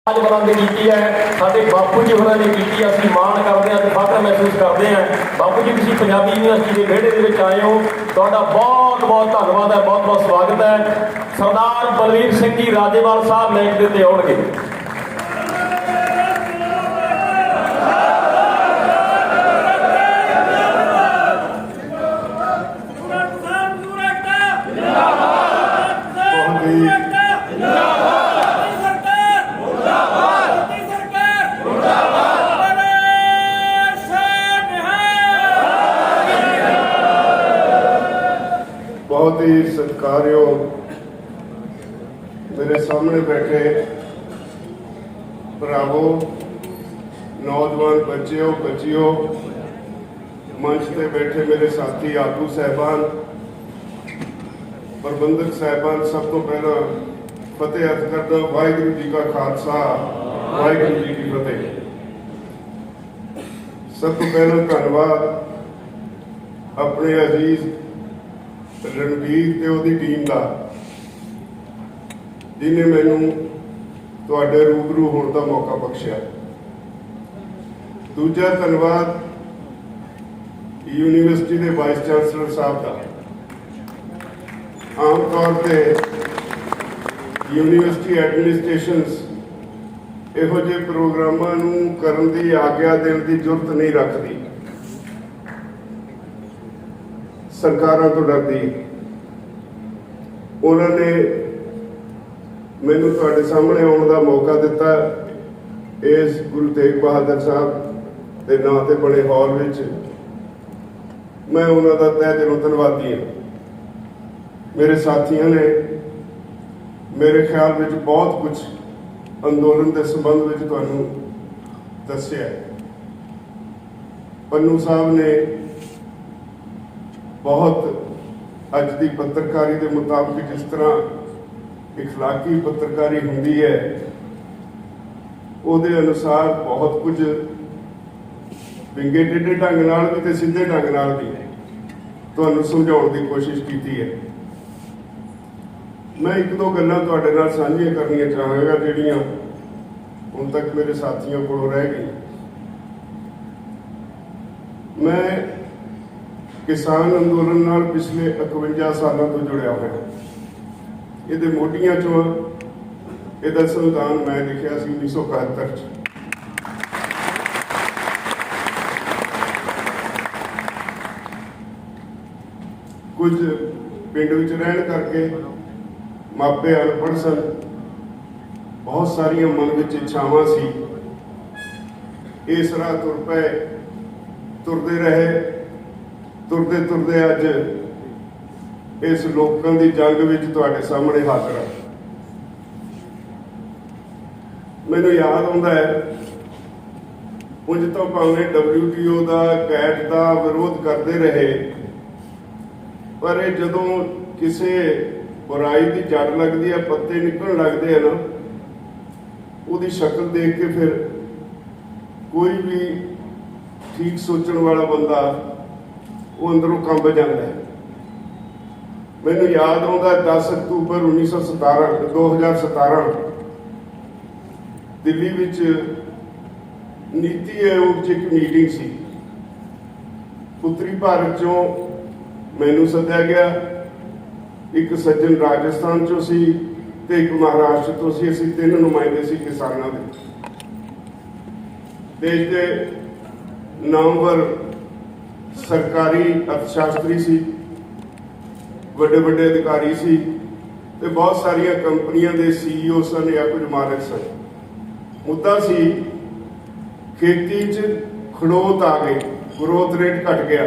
नौजवानों ने की है, साडे बापू जी होरां ने की। असीं माण करते हैं, फख्र महसूस करते हैं। बापू जी तुसीं पंजाबी यूनिवर्सिटी के विहड़े दे विच आए हो, तुहाडा बहुत बहुत धन्नवाद है, बहुत बहुत स्वागत है। सरदार बलवीर सिंह जी राजेवाल साहब मैच दे उत्ते आउणगे। बहुत ही सत्कारयोग मेरे सामने बैठे भरावो, नौजवान बच्चियों बच्चियों, मंच पे बैठे मेरे साथी आगू साहबान, प्रबंधक साहबान, सब तो पहला फतेह अर्ज करदा वाहिगुरू जी का खालसा वाहिगुरू जी की फतेह। सब तो पहला धन्यवाद अपने अजीज रणवीर ते उहदी टीम का, जिन्हें मैनू तुहाडे रूबरू होने का मौका बख्शिया। दूजा धन्यवाद यूनिवर्सिटी के वाइस चांसलर साहब का। आम तौर पर यूनिवर्सिटी एडमिनिस्ट्रेशनस इहो जिहे प्रोग्रामां नूं करन दी आग्या देण दी जुरत नहीं रखती, सरकारां तो डरदी। उन्होंने मैनू तुहाडे सामने आने का मौका दिता, इस गुरु तेग बहादुर साहब के नां ते बने हॉल विच। मैं उन्हों का तह दिलों धन्नवादी हाँ। मेरे साथियों ने मेरे ख्याल में बहुत कुछ अंदोलन के संबंध में तुहानू दस्सिया। पन्नू साहब ने बहुत अज की पत्रकारी के मुताबिक जिस तरह इखलाकी पत्रकारी होंदी है, उहदे अनुसार बहुत कुछ विंगे टेढ़े ढंग नाल भी ते सीधे ढंग नाल भी तुहानू समझाउण दी कोशिश की है। मैं एक दो गल्लां तुहाडे नाल साझीआं करनियां चाहांगा जिहड़ियां हुण तक मेरे साथियों कोलों रह गई। मैं किसान अंदोलन नाल पिछले 51 सालों तो जुड़िया हुआ। ये मोटियां चो यदा संविधान मैं लिखा सी 1971 च। कुछ पिंड विच रहन करके मापे अनपढ़ सन, बहुत सारिया मन विच इच्छावां सी। इस राह तुर पे तुरते रहे, तुरते तुरते अज इस लोगों की जंग विच तुहाडे सामने हाजिर है। मैनू याद आता है उंज तो भावें WTO का कैट का विरोध करते रहे, पर जदों किसी बुराई की जड़ लगती है, पत्ते निकल लगते हैं ना, उसकी शक्ल देख के फिर कोई भी ठीक सोचने वाला बंदा वो अंदरों कंब जाता है। मैनू याद आता 10 अक्तूबर 2017 दिल्ली विच नीति आयोग च एक मीटिंग सी। उत्तरी भारत चों मैनू सद्या गया, एक सज्जन राजस्थान चों सी ते एक महाराष्ट्र तो सी। असीं 3 नुमाइंदे सी किसानां दे। देश के नामवर सरकारी अर्थशास्त्री सी, बड़े बड़े अधिकारी सी, ते बहुत सारिया कंपनियां दे CEO सन या कुछ मालिक सन। मुद्दा सी खेती च खड़ोत आ गई, ग्रोथ रेट घट गया,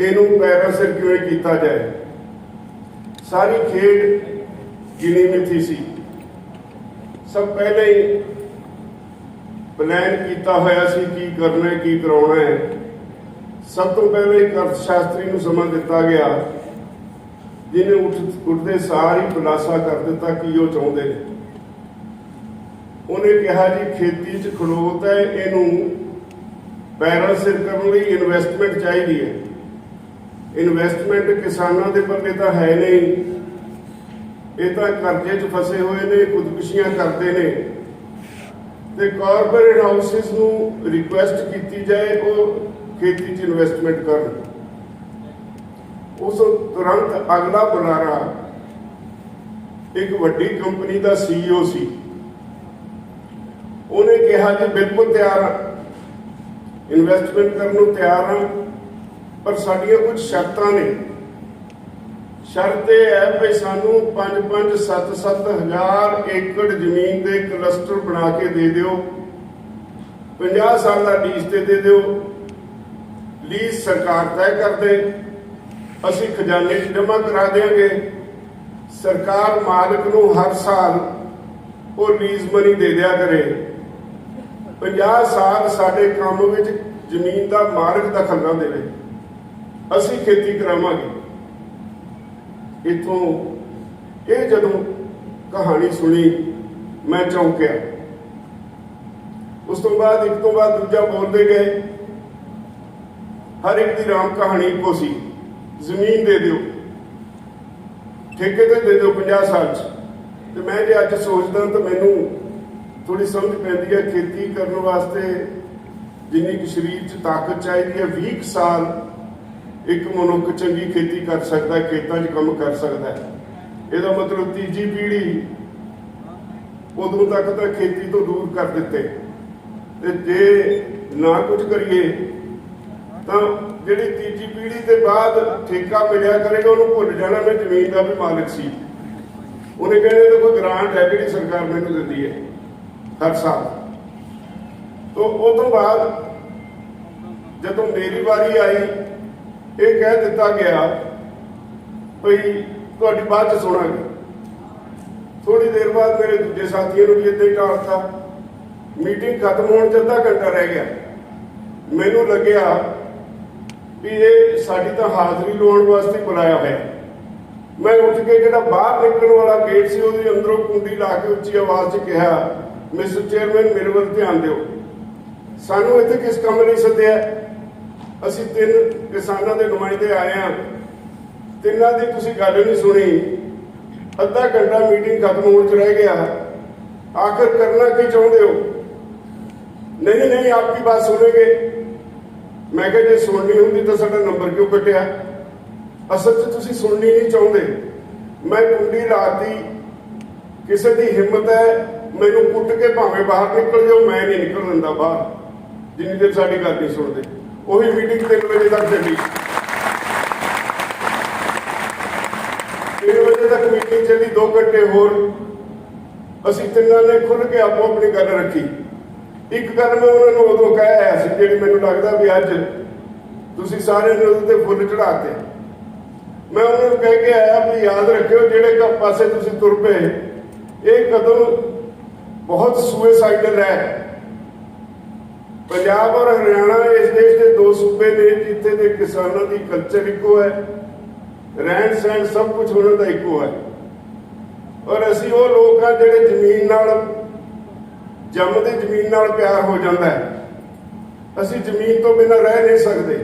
इनू पैरा सिर किवें कीता जाए। सारी खेड गिनी मिथी सी। सब पहले ही प्लान किया होया सी की करना है, की कराउणा है। सब तो पहले एक अर्थशास्त्री को समा दिता गया, जिन्हें उठते सार ही खुलासा कर दिता कि वो चाहते हैं। उन्हें कहा जी खेती च खड़ोत है, इनू पैरा सिर करने लिए इन्वेस्टमेंट चाहिए है। इन्वेस्टमेंट किसानों के पल्ले तो है नहीं, ये तो कर्जे च फसे हुए ने, खुदकुशियां करते हैं। ਤੇ ਕਾਰਪੋਰੇਟ ਹਾਊਸਿਸ ਨੂੰ ਰਿਕੁਐਸਟ ਕੀਤੀ ਜਾਏ ਉਹ ਖੇਤੀ 'ਚ ਇਨਵੈਸਟਮੈਂਟ ਕਰਨ। ਉਸ ਤੁਰੰਤ ਅਗਲਾ ਬੁਲਾਰਾ ਇੱਕ ਵੱਡੀ ਕੰਪਨੀ ਦਾ CEO ਸੀ। ਉਹਨੇ ਕਿਹਾ ਜੀ ਬਿਲਕੁਲ ਤਿਆਰ ਹਾਂ, ਇਨਵੈਸਟਮੈਂਟ ਕਰਨ ਨੂੰ ਤਿਆਰ ਹਾਂ, ਪਰ ਸਾਡੀਆਂ ਕੁਝ ਸ਼ਰਤਾਂ ਨੇ। ਸ਼ਰਤ ਇਹ ਹੈ ਵੀ ਸਾਨੂੰ 5-5, 7-7 ਹਜ਼ਾਰ ਏਕੜ ਜ਼ਮੀਨ ਦੇ ਕਲਸਟਰ ਬਣਾ ਕੇ ਦੇ ਦਿਓ, 50 ਸਾਲ ਦਾ ਲੀਜ਼ ਤੇ ਦੇ ਦਿਓ। ਲੀਜ਼ ਸਰਕਾਰ ਤੈਅ ਕਰ ਦੇ, ਅਸੀਂ ਖਜ਼ਾਨੇ 'ਚ ਜਮ੍ਹਾਂ ਕਰਾ ਦਿਆਂਗੇ। ਸਰਕਾਰ ਮਾਲਕ ਨੂੰ ਹਰ ਸਾਲ ਉਹ ਲੀਜ਼ ਮਨੀ ਦੇ ਦਿਆ ਕਰੇ। 50 ਸਾਲ ਸਾਡੇ ਕੰਮ ਵਿੱਚ ਜ਼ਮੀਨ ਦਾ ਮਾਲਕ ਦਖਲ ਨਾ ਦੇਵੇ, ਅਸੀਂ ਖੇਤੀ ਕਰਾਵਾਂਗੇ। ਇੱਥੋਂ ਇਹ ਜਦੋਂ ਕਹਾਣੀ ਸੁਣੀ ਮੈਂ ਚੌਂਕਿਆ। ਉਸ ਤੋਂ ਬਾਅਦ ਇੱਕ ਤੋਂ ਬਾਅਦ ਦੂਜਾ ਬੋਲਦੇ ਗਏ। ਹਰ ਇੱਕ ਦੀ ਰਾਮ ਕਹਾਣੀ ਇੱਕੋ ਸੀ, ਜ਼ਮੀਨ ਦੇ ਦਿਓ, ਠੇਕੇ ਤੇ ਦੇ ਦਿਓ 50 ਸਾਲ 'ਚ। ਤੇ ਮੈਂ ਜੇ ਅੱਜ ਸੋਚਦਾ ਤਾਂ ਮੈਨੂੰ ਥੋੜੀ ਸਮਝ ਪੈਂਦੀ ਹੈ ਖੇਤੀ ਕਰਨ ਵਾਸਤੇ ਜਿੰਨੀ ਕਿ ਸਰੀਰ 'ਚ ਤਾਕਤ ਚਾਹੀਦੀ ਹੈ, 20 ਸਾਲ ਇੱਕ ਮਨੁੱਖ ਚੰਗੀ ਖੇਤੀ ਕਰ ਸਕਦਾ ਹੈ, ਖੇਤਾਂ 'ਚ ਕੰਮ ਕਰ ਸਕਦਾ ਹੈ। ਇਹਦਾ ਮਤਲਬ ਤੀਜੀ ਪੀੜ੍ਹੀ ਉਦੋਂ ਤੱਕ ਤਾਂ ਖੇਤੀ ਤੋਂ ਦੂਰ ਕਰ ਦਿੱਤੇ। ਤੇ ਜੇ ਨਾ ਕੁਝ ਕਰੀਏ ਤਾਂ ਜਿਹੜੀ ਤੀਜੀ ਪੀੜ੍ਹੀ ਦੇ ਬਾਅਦ ਠੇਕਾ ਮਿਲਿਆ ਕਰੇਗਾ ਉਹਨੂੰ ਭੁੱਲ ਜਾਣਾ ਮੈਂ ਜ਼ਮੀਨ ਦਾ ਵੀ ਮਾਲਕ ਸੀ। ਉਹਨੇ ਕਹਿੰਦੇ ਤਾਂ ਕੋਈ ਗ੍ਰਾਂਟ ਹੈ ਜਿਹੜੀ ਸਰਕਾਰ ਮੈਨੂੰ ਦਿੰਦੀ ਹੈ ਹਰ ਸਾਲ। ਤੋਂ ਉਹ ਤੋਂ ਬਾਅਦ ਜਦੋਂ ਮੇਰੀ ਵਾਰੀ ਆਈ ਇਹ ਕਹਿ ਦਿੱਤਾ ਗਿਆ ਭਈ ਤੁਹਾਡੀ ਬਾਅਦ 'ਚ ਸੁਣਾਂਗੇ। ਥੋੜੀ ਦੇਰ ਬਾਅਦ ਮੇਰੇ ਦੂਜੇ ਸਾਥੀਆਂ ਨੂੰ ਵੀ ਏਦਾਂ ਹੀ ਟਾਲਤਾ। ਮੀਟਿੰਗ ਖਤਮ ਹੋਣ 'ਚ ਅੱਧਾ ਘੰਟਾ ਰਹਿ ਗਿਆ। ਮੈਨੂੰ ਲੱਗਿਆ ਵੀ ਇਹ ਸਾਡੀ ਤਾਂ ਹਾਜ਼ਰੀ ਲਵਾਉਣ ਵਾਸਤੇ ਬੁਲਾਇਆ ਹੋਇਆ। ਮੈਂ ਉੱਠ ਕੇ ਜਿਹੜਾ ਬਾਹਰ ਨਿਕਲਣ ਵਾਲਾ ਗੇਟ ਸੀ ਉਹਦੇ ਅੰਦਰੋਂ ਕੁੰਡੀ ਲਾ ਕੇ ਉੱਚੀ ਆਵਾਜ਼ 'ਚ ਕਿਹਾ, ਮਿਸਟਰ ਚੇਅਰਮੈਨ ਮੇਰੇ ਵੱਲ ਧਿਆਨ ਦਿਓ, ਸਾਨੂੰ ਇੱਥੇ ਕਿਸ ਕੰਮ ਲਈ ਸੱਦਿਆ? ਅਸੀਂ 3 ਕਿਸਾਨਾਂ ਦੇ ਨੁਮਾਇੰਦੇ ਆਏ ਹਾਂ, ਤਿੰਨਾਂ ਦੀ ਤੁਸੀਂ ਗੱਲ ਨਹੀਂ ਸੁਣੀ। ਅੱਧਾ ਘੰਟਾ ਮੀਟਿੰਗ ਖਤਮ ਹੋਣ 'ਚ ਰਹਿ ਗਿਆ। ਆਖਿਰ ਕਰਨਾ ਕੀ ਚਾਹੁੰਦੇ ਹੋ? ਨਹੀਂ ਆਪਕੀ ਬਾਤ ਸੁਣेंगे। ਮੈਂ ਕਿਹਾ ਜੇ ਸੁਣਨੀ ਹੁੰਦੀ ਤਾਂ ਸਾਡਾ ਨੰਬਰ ਕਿਉਂ ਕੱਟਿਆ? ਅਸਲ 'ਚ ਤੁਸੀਂ ਸੁਣਨੀ ਨਹੀਂ ਚਾਹੁੰਦੇ। ਮੈਂ ਕੁੰਡੀ ਲਾਤੀ। ਕਿਸੇ ਦੀ ਹਿੰਮਤ ਹੈ ਮੈਨੂੰ ਕੁੱਟ ਕੇ ਭਾਵੇਂ ਬਾਹਰ ਨਿਕਲ ਜਾਓ, ਮੈਂ ਨਹੀਂ ਨਿਕਲ ਦਿੰਦਾ ਬਾਹਰ ਜਿੰਨੀ ਦੇਰ ਸਾਡੀ ਗੱਲ ਨਹੀਂ ਸੁਣਦੇ। ਉਹੀ ਮੀਟਿੰਗ 3 ਵਜੇ ਤੱਕ ਚੱਲੀ। 3 ਵਜੇ ਤੱਕ ਮੀਟਿੰਗ ਚੱਲੀ, 2 ਘੰਟੇ ਹੋਰ ਅਸੀਂ ਤਿੰਨਾਂ ਨੇ ਖੁੱਲ੍ਹ ਕੇ ਆਪੋ ਆਪਣੀ ਗੱਲ ਰੱਖੀ। ਇੱਕ ਗੱਲ ਮੈਂ ਉਹਨਾਂ ਨੂੰ ਉਦੋਂ ਕਹਿ ਆਇਆ ਸੀ ਜਿਹੜੀ ਮੈਨੂੰ ਲੱਗਦਾ ਵੀ ਅੱਜ ਤੁਸੀਂ ਸਾਰਿਆਂ ਨੇ ਉਹਦੇ ਤੇ ਫੁੱਲ ਚੜਾਤੇ। ਮੈਂ ਉਹਨਾਂ ਨੂੰ ਕਹਿ ਕੇ ਆਇਆ ਵੀ ਯਾਦ ਰੱਖਿਓ ਜਿਹੜੇ ਪਾਸੇ ਤੁਸੀਂ ਤੁਰ ਪਏ ਇਹ ਕਦਮ ਬਹੁਤ ਸੁਸਾਈਡਲ ਹੈ। ਪੰਜਾਬ ਔਰ ਹਰਿਆਣਾ ਇਸ ਦੇਸ਼ ਦੇ 2 ਸੂਬੇ ਨੇ ਜਿੱਥੇ ਦੇ ਕਿਸਾਨਾਂ ਦੀ ਕਲਚਰ ਇੱਕੋ ਹੈ, ਰਹਿਣ ਸਹਿਣ ਸਭ ਕੁਝ ਉਹਨਾਂ ਦਾ ਇੱਕੋ ਹੈ। ਔਰ ਅਸੀਂ ਉਹ ਲੋਕ ਹਾਂ ਜਿਹੜੇ ਜ਼ਮੀਨ ਨਾਲ ਜੰਮਦੇ, ਜ਼ਮੀਨ ਨਾਲ ਪਿਆਰ ਹੋ ਜਾਂਦਾ ਹੈ। ਅਸੀਂ ਜ਼ਮੀਨ ਤੋਂ ਬਿਨਾਂ ਰਹਿ ਨਹੀਂ ਸਕਦੇ।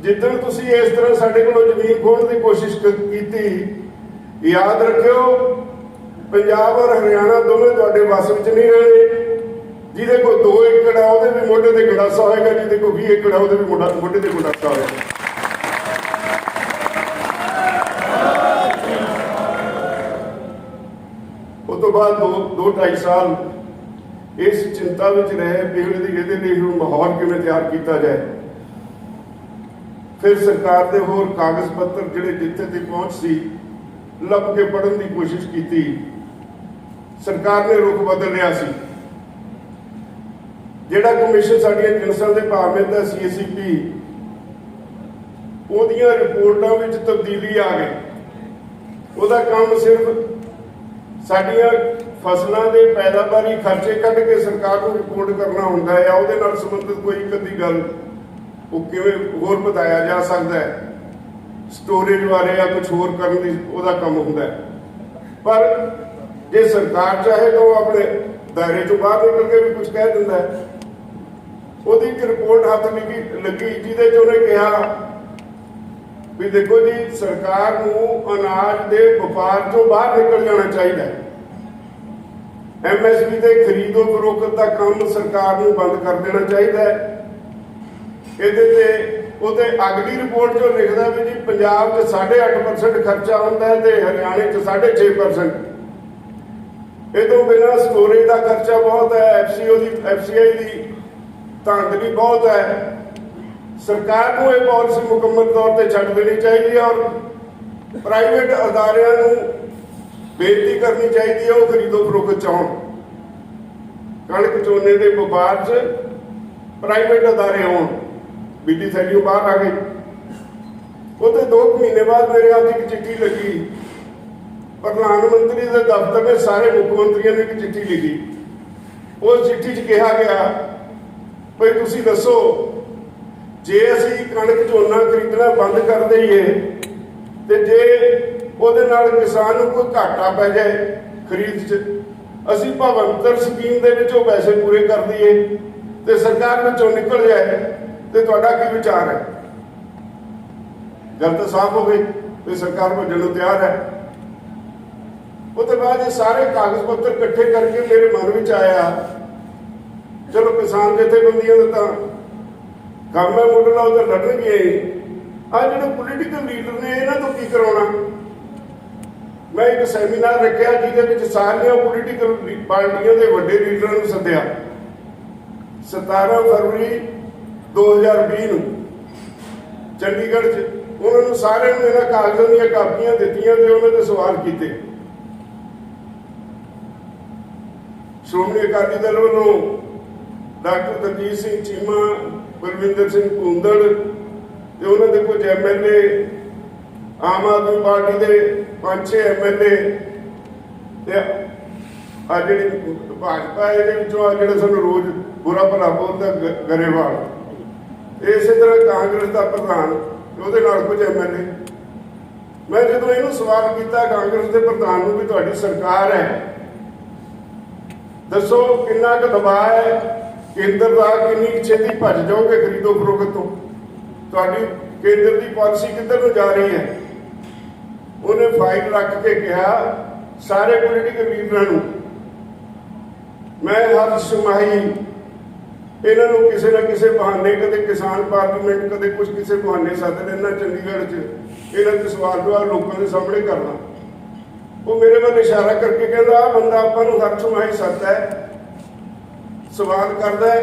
ਜਿੱਦਣ ਤੁਸੀਂ ਇਸ ਤਰ੍ਹਾਂ ਸਾਡੇ ਕੋਲੋਂ ਜ਼ਮੀਨ ਖੋਹਣ ਦੀ ਕੋਸ਼ਿਸ਼ ਕੀਤੀ, ਯਾਦ ਰੱਖਿਓ ਪੰਜਾਬ ਔਰ ਹਰਿਆਣਾ ਦੋਵੇਂ ਤੁਹਾਡੇ ਵੱਸ ਵਿੱਚ ਨਹੀਂ ਰਹੇ। ਜਿਹਦੇ ਕੋਲ 2 ਏਕੜ ਆ ਉਹਦੇ ਵੀ ਮੋਢੇ ਤੇ ਗੰਡਾਸਾ ਹੋਏਗਾ, ਜਿਹਦੇ ਕੋਲ 20 ਏਕੜ ਆ ਉਹਦੇ ਵੀ ਮੋਢੇ ਤੇ ਗੰਡਾਸਾ ਹੋਏਗਾ। ਉਸ ਤੋਂ ਬਾਅਦ 2-2.5 ਸਾਲ ਇਸ ਚਿੰਤਾ ਵਿੱਚ ਰਹੇ ਵੀ ਇਹਦੇ ਲਈ ਹੁਣ ਮਾਹੌਲ ਕਿਵੇਂ ਤਿਆਰ ਕੀਤਾ ਜਾਏ। ਫਿਰ ਸਰਕਾਰ ਦੇ ਹੋਰ ਕਾਗਜ਼ ਪੱਤਰ ਜਿਹੜੇ ਜਿੱਥੇ ਤੱਕ ਪਹੁੰਚ ਸੀ ਲੱਭ ਕੇ ਪੜ੍ਹਨ ਦੀ ਕੋਸ਼ਿਸ਼ ਕੀਤੀ। ਸਰਕਾਰ ਨੇ ਰੁਖ ਬਦਲ ਲਿਆ ਸੀ। ਜਿਹੜਾ ਕਮਿਸ਼ਨ ਸਾਡੀਆਂ ਜਿਨਸਾਂ ਦੇ ਭਾਰਮੇਂ ਦਾ CACP ਉਹਦੀਆਂ ਰਿਪੋਰਟਾਂ ਵਿੱਚ ਤਬਦੀਲੀ ਆ ਗਈ। ਉਹਦਾ ਕੰਮ ਸਿਰਫ ਸਾਡੀਆਂ ਫਸਲਾਂ ਦੇ ਪੈਦਾਵਾਰੀ ਖਰਚੇ ਕੱਢ ਕੇ ਸਰਕਾਰ ਨੂੰ ਰਿਪੋਰਟ ਕਰਨਾ ਹੁੰਦਾ ਹੈ। ਉਹਦੇ ਨਾਲ ਸੰਬੰਧਿਤ ਕੋਈ ਇੱਕ ਅੱਧੀ ਗੱਲ ਉਹ ਕਿਵੇਂ ਹੋਰ ਵਧਾਇਆ ਜਾ ਸਕਦਾ ਹੈ, ਸਟੋਰੇਜ ਬਾਰੇ ਜਾਂ ਕੁਝ ਹੋਰ ਕਰਨ ਦੀ ਉਹਦਾ ਕੰਮ ਹੁੰਦਾ ਹੈ। ਪਰ ਜੇ ਸਰਕਾਰ ਚਾਹੇ ਤਾਂ ਉਹ ਆਪਣੇ ਦਾਇਰੇ ਚੋਂ ਬਾਹਰ ਨਿਕਲ ਕੇ ਵੀ ਕੁਝ ਕਹਿ ਦਿੰਦਾ ਹੈ। ਉਹਦੀ ਇੱਕ ਰਿਪੋਰਟ ਹੱਥ ਲੱਗੀ ਜਿਹਦੇ 'ਚ ਉਹਨੇ ਕਿਹਾ ਵੀ ਦੇਖੋ ਜੀ ਸਰਕਾਰ ਨੂੰ ਅਨਾਜ ਦੇ ਵਪਾਰ ਤੋਂ ਬਾਹਰ ਨਿਕਲ ਜਾਣਾ ਚਾਹੀਦਾ ਹੈ। MSP ਤੇ ਖਰੀਦੋ ਫਰੋਖਤ ਦਾ ਕੰਮ ਸਰਕਾਰ ਨੂੰ ਬੰਦ ਕਰ ਦੇਣਾ ਚਾਹੀਦਾ ਹੈ। ਇਹਦੇ ਤੇ ਉਹਦੇ ਅਗਲੀ ਰਿਪੋਰਟ 'ਚੋਂ ਲਿਖਦਾ ਵੀ ਜੀ ਪੰਜਾਬ 'ਚ 8.5% ਖਰਚਾ ਹੁੰਦਾ ਹੈ ਤੇ ਹਰਿਆਣੇ 'ਚ 6.5%। ਇਹ ਤੋਂ ਬਿਨਾਂ ਸਟੋਰੇਜ ਦਾ ਖਰਚਾ ਬਹੁਤ ਹੈ, FCI ਦੀ ਧਾਂਦਲੀ ਬਹੁਤ ਹੈ। ਸਰਕਾਰ ਨੂੰ ਇਹ ਪਾਲਿਸੀ ਮੁਕੰਮਲ ਤੌਰ ਤੇ ਛੱਡ ਦੇਣੀ ਚਾਹੀਦੀ ਹੈ ਔਰ ਪ੍ਰਾਈਵੇਟ ਅਦਾਰਿਆਂ ਨੂੰ ਬੇਨਤੀ ਕਰਨੀ ਚਾਹੀਦੀ ਹੈ ਉਹ ਖਰੀਦੋ ਫਰੋਖਤ 'ਚ ਆਉਣ। ਕਣਕ ਝੋਨੇ ਦੇ ਵਪਾਰ 'ਚ ਪ੍ਰਾਈਵੇਟ ਅਦਾਰੇ ਆਉਣ। ਬੀਟੀ ਸੈਲਿਓ ਬਾਹਰ ਆ ਗਈ। ਉਹਦੇ 2 ਮਹੀਨੇ ਬਾਅਦ ਮੇਰੇ ਹੱਥ ਇੱਕ ਚਿੱਠੀ ਲੱਗੀ। ਪ੍ਰਧਾਨ ਮੰਤਰੀ ਦੇ ਦਫ਼ਤਰ ਨੇ ਸਾਰੇ ਮੁੱਖ ਮੰਤਰੀਆਂ ਨੂੰ ਇੱਕ ਚਿੱਠੀ ਲਿਖੀ। ਉਸ ਚਿੱਠੀ 'ਚ ਕਿਹਾ ਗਿਆ ਭਈ ਤੁਸੀਂ ਦੱਸੋ ਜੇ ਅਸੀਂ ਕਣਕ ਝੋਨਾ ਖਰੀਦਣਾ ਬੰਦ ਕਰ ਦਈਏ ਤੇ ਜੇ ਉਹਦੇ ਨਾਲ ਕਿਸਾਨ ਨੂੰ ਕੋਈ ਘਾਟਾ ਪੈ ਜਾਏ ਖਰੀਦ 'ਚ, ਅਸੀਂ ਭਵੰਤਰ ਸਕੀਮ ਦੇ ਵਿੱਚ ਉਹ ਪੈਸੇ ਪੂਰੇ ਕਰ ਦਈਏ ਤੇ ਸਰਕਾਰ ਵਿੱਚੋਂ ਨਿਕਲ ਜਾਏ ਤੇ ਤੁਹਾਡਾ ਕੀ ਵਿਚਾਰ ਹੈ? ਗੱਲ ਤਾਂ ਸਾਫ਼ ਹੋ ਗਈ ਵੀ ਸਰਕਾਰ ਭੱਜਣ ਨੂੰ ਤਿਆਰ ਹੈ। ਉਹਦੇ ਬਾਅਦ ਇਹ ਸਾਰੇ ਕਾਗਜ਼ ਪੱਤਰ ਇਕੱਠੇ ਕਰਕੇ ਮੇਰੇ ਮਨ ਵਿੱਚ ਆਇਆ ਚਲੋ ਕਿਸਾਨ ਜਥੇਬੰਦੀਆਂ ਦਾ ਤਾਂ ਕੰਮ ਹੈ ਮੁੱਢਲਾ ਉਹ ਤਾਂ ਲੜਨਗੇ। ਆ ਜਿਹੜੇ ਪੋਲੀਟੀਕਲ ਲੀਡਰ ਨੇ ਇਹਨਾਂ ਤੋਂ ਕੀ ਕਰਾਉਣਾ? ਮੈਂ ਇੱਕ ਸੈਮੀਨਾਰ ਰੱਖਿਆ ਜਿਹਦੇ ਵਿੱਚ ਸਾਰੀਆਂ ਪੋਲੀਟੀਕਲ ਪਾਰਟੀਆਂ ਦੇ ਵੱਡੇ ਲੀਡਰਾਂ ਨੂੰ ਸੱਦਿਆ 17 ਫਰਵਰੀ 2020 ਨੂੰ ਚੰਡੀਗੜ੍ਹ 'ਚ। ਉਹਨਾਂ ਨੂੰ ਸਾਰਿਆਂ ਨੂੰ ਇਹਨਾਂ ਕਾਗਜ਼ਾਂ ਦੀਆਂ ਕਾਪੀਆਂ ਦਿੱਤੀਆਂ ਤੇ ਉਹਨਾਂ ਦੇ ਸਵਾਲ ਕੀਤੇ। ਸ਼੍ਰੋਮਣੀ ਅਕਾਲੀ ਦਲ ਵੱਲੋਂ ਡਾਕਟਰ ਦਲਜੀਤ ਸਿੰਘ ਚੀਮਾ, ਬਲਵਿੰਦਰ ਸਿੰਘ ਭੂੰਦੜ ਤੇ ਉਹਨਾਂ ਦੇ ਕੁਝ MLA, ਆਮ ਆਦਮੀ ਪਾਰਟੀ ਦੇ 5-6 MLA ਤੇ ਆ ਜਿਹੜੀ ਭਾਜਪਾ ਇਹਦੇ ਵਿੱਚੋਂ ਆ ਜਿਹੜਾ ਸਾਨੂੰ ਰੋਜ਼ ਬੁਰਾ ਭਲਾ ਬੋਲਦਾ ਗਰੇਵਾਲ, ਇਸੇ ਤਰ੍ਹਾਂ ਕਾਂਗਰਸ ਦਾ ਪ੍ਰਧਾਨ ਉਹਦੇ ਨਾਲ ਕੁਝ MLA। ਮੈਂ ਜਦੋਂ ਇਹਨੂੰ ਸਵਾਲ ਕੀਤਾ ਕਾਂਗਰਸ ਦੇ ਪ੍ਰਧਾਨ ਨੂੰ ਵੀ ਤੁਹਾਡੀ ਸਰਕਾਰ ਹੈ, ਦੱਸੋ ਕਿੰਨਾ ਕੁ ਦਬਾਅ ਹੈ ਕੇਂਦਰ ਦਾ, ਕਿੰਨੀ ਛੇਤੀ ਭੱਜ ਜਾਓਗੇ ਖਰੀਦੋ ਫਰੋਖਤ ਤੋਂ, ਤੁਹਾਡੀ ਕੇਂਦਰ ਦੀ ਪਾਲਿਸੀ ਕਿੱਧਰ ਨੂੰ ਜਾ ਰਹੀ ਹੈ? ਉਹਨੇ ਫਾਈਲ ਰੱਖ ਕੇ ਕਿਹਾ ਸਾਰੇ ਪੋਲੀਟੀਕਲ ਲੀਡਰਾਂ ਨੂੰ ਮੈਂ ਹਰ ਛਮਾਹੀ ਇਹਨਾਂ ਨੂੰ ਕਿਸੇ ਨਾ ਕਿਸੇ ਬਹਾਨੇ, ਕਦੇ ਕਿਸਾਨ ਪਾਰਲੀਮੈਂਟ, ਕਦੇ ਕੁਝ ਕਿਸੇ ਬਹਾਨੇ ਸੱਦ ਲੈਣਾ ਚੰਡੀਗੜ੍ਹ 'ਚ, ਇਹਨਾਂ ਦੇ ਸਵਾਲ ਜਵਾਬ ਲੋਕਾਂ ਦੇ ਸਾਹਮਣੇ ਕਰਨਾ। ਉਹ ਮੇਰੇ ਵੱਲ ਇਸ਼ਾਰਾ ਕਰਕੇ ਕਹਿੰਦਾ ਆਹ ਬੰਦਾ ਆਪਾਂ ਨੂੰ ਹਰ ਛਮਾਹੀ ਸੱਦਦਾ ਹੈ, ਸਵਾਲ ਕਰਦਾ ਹੈ,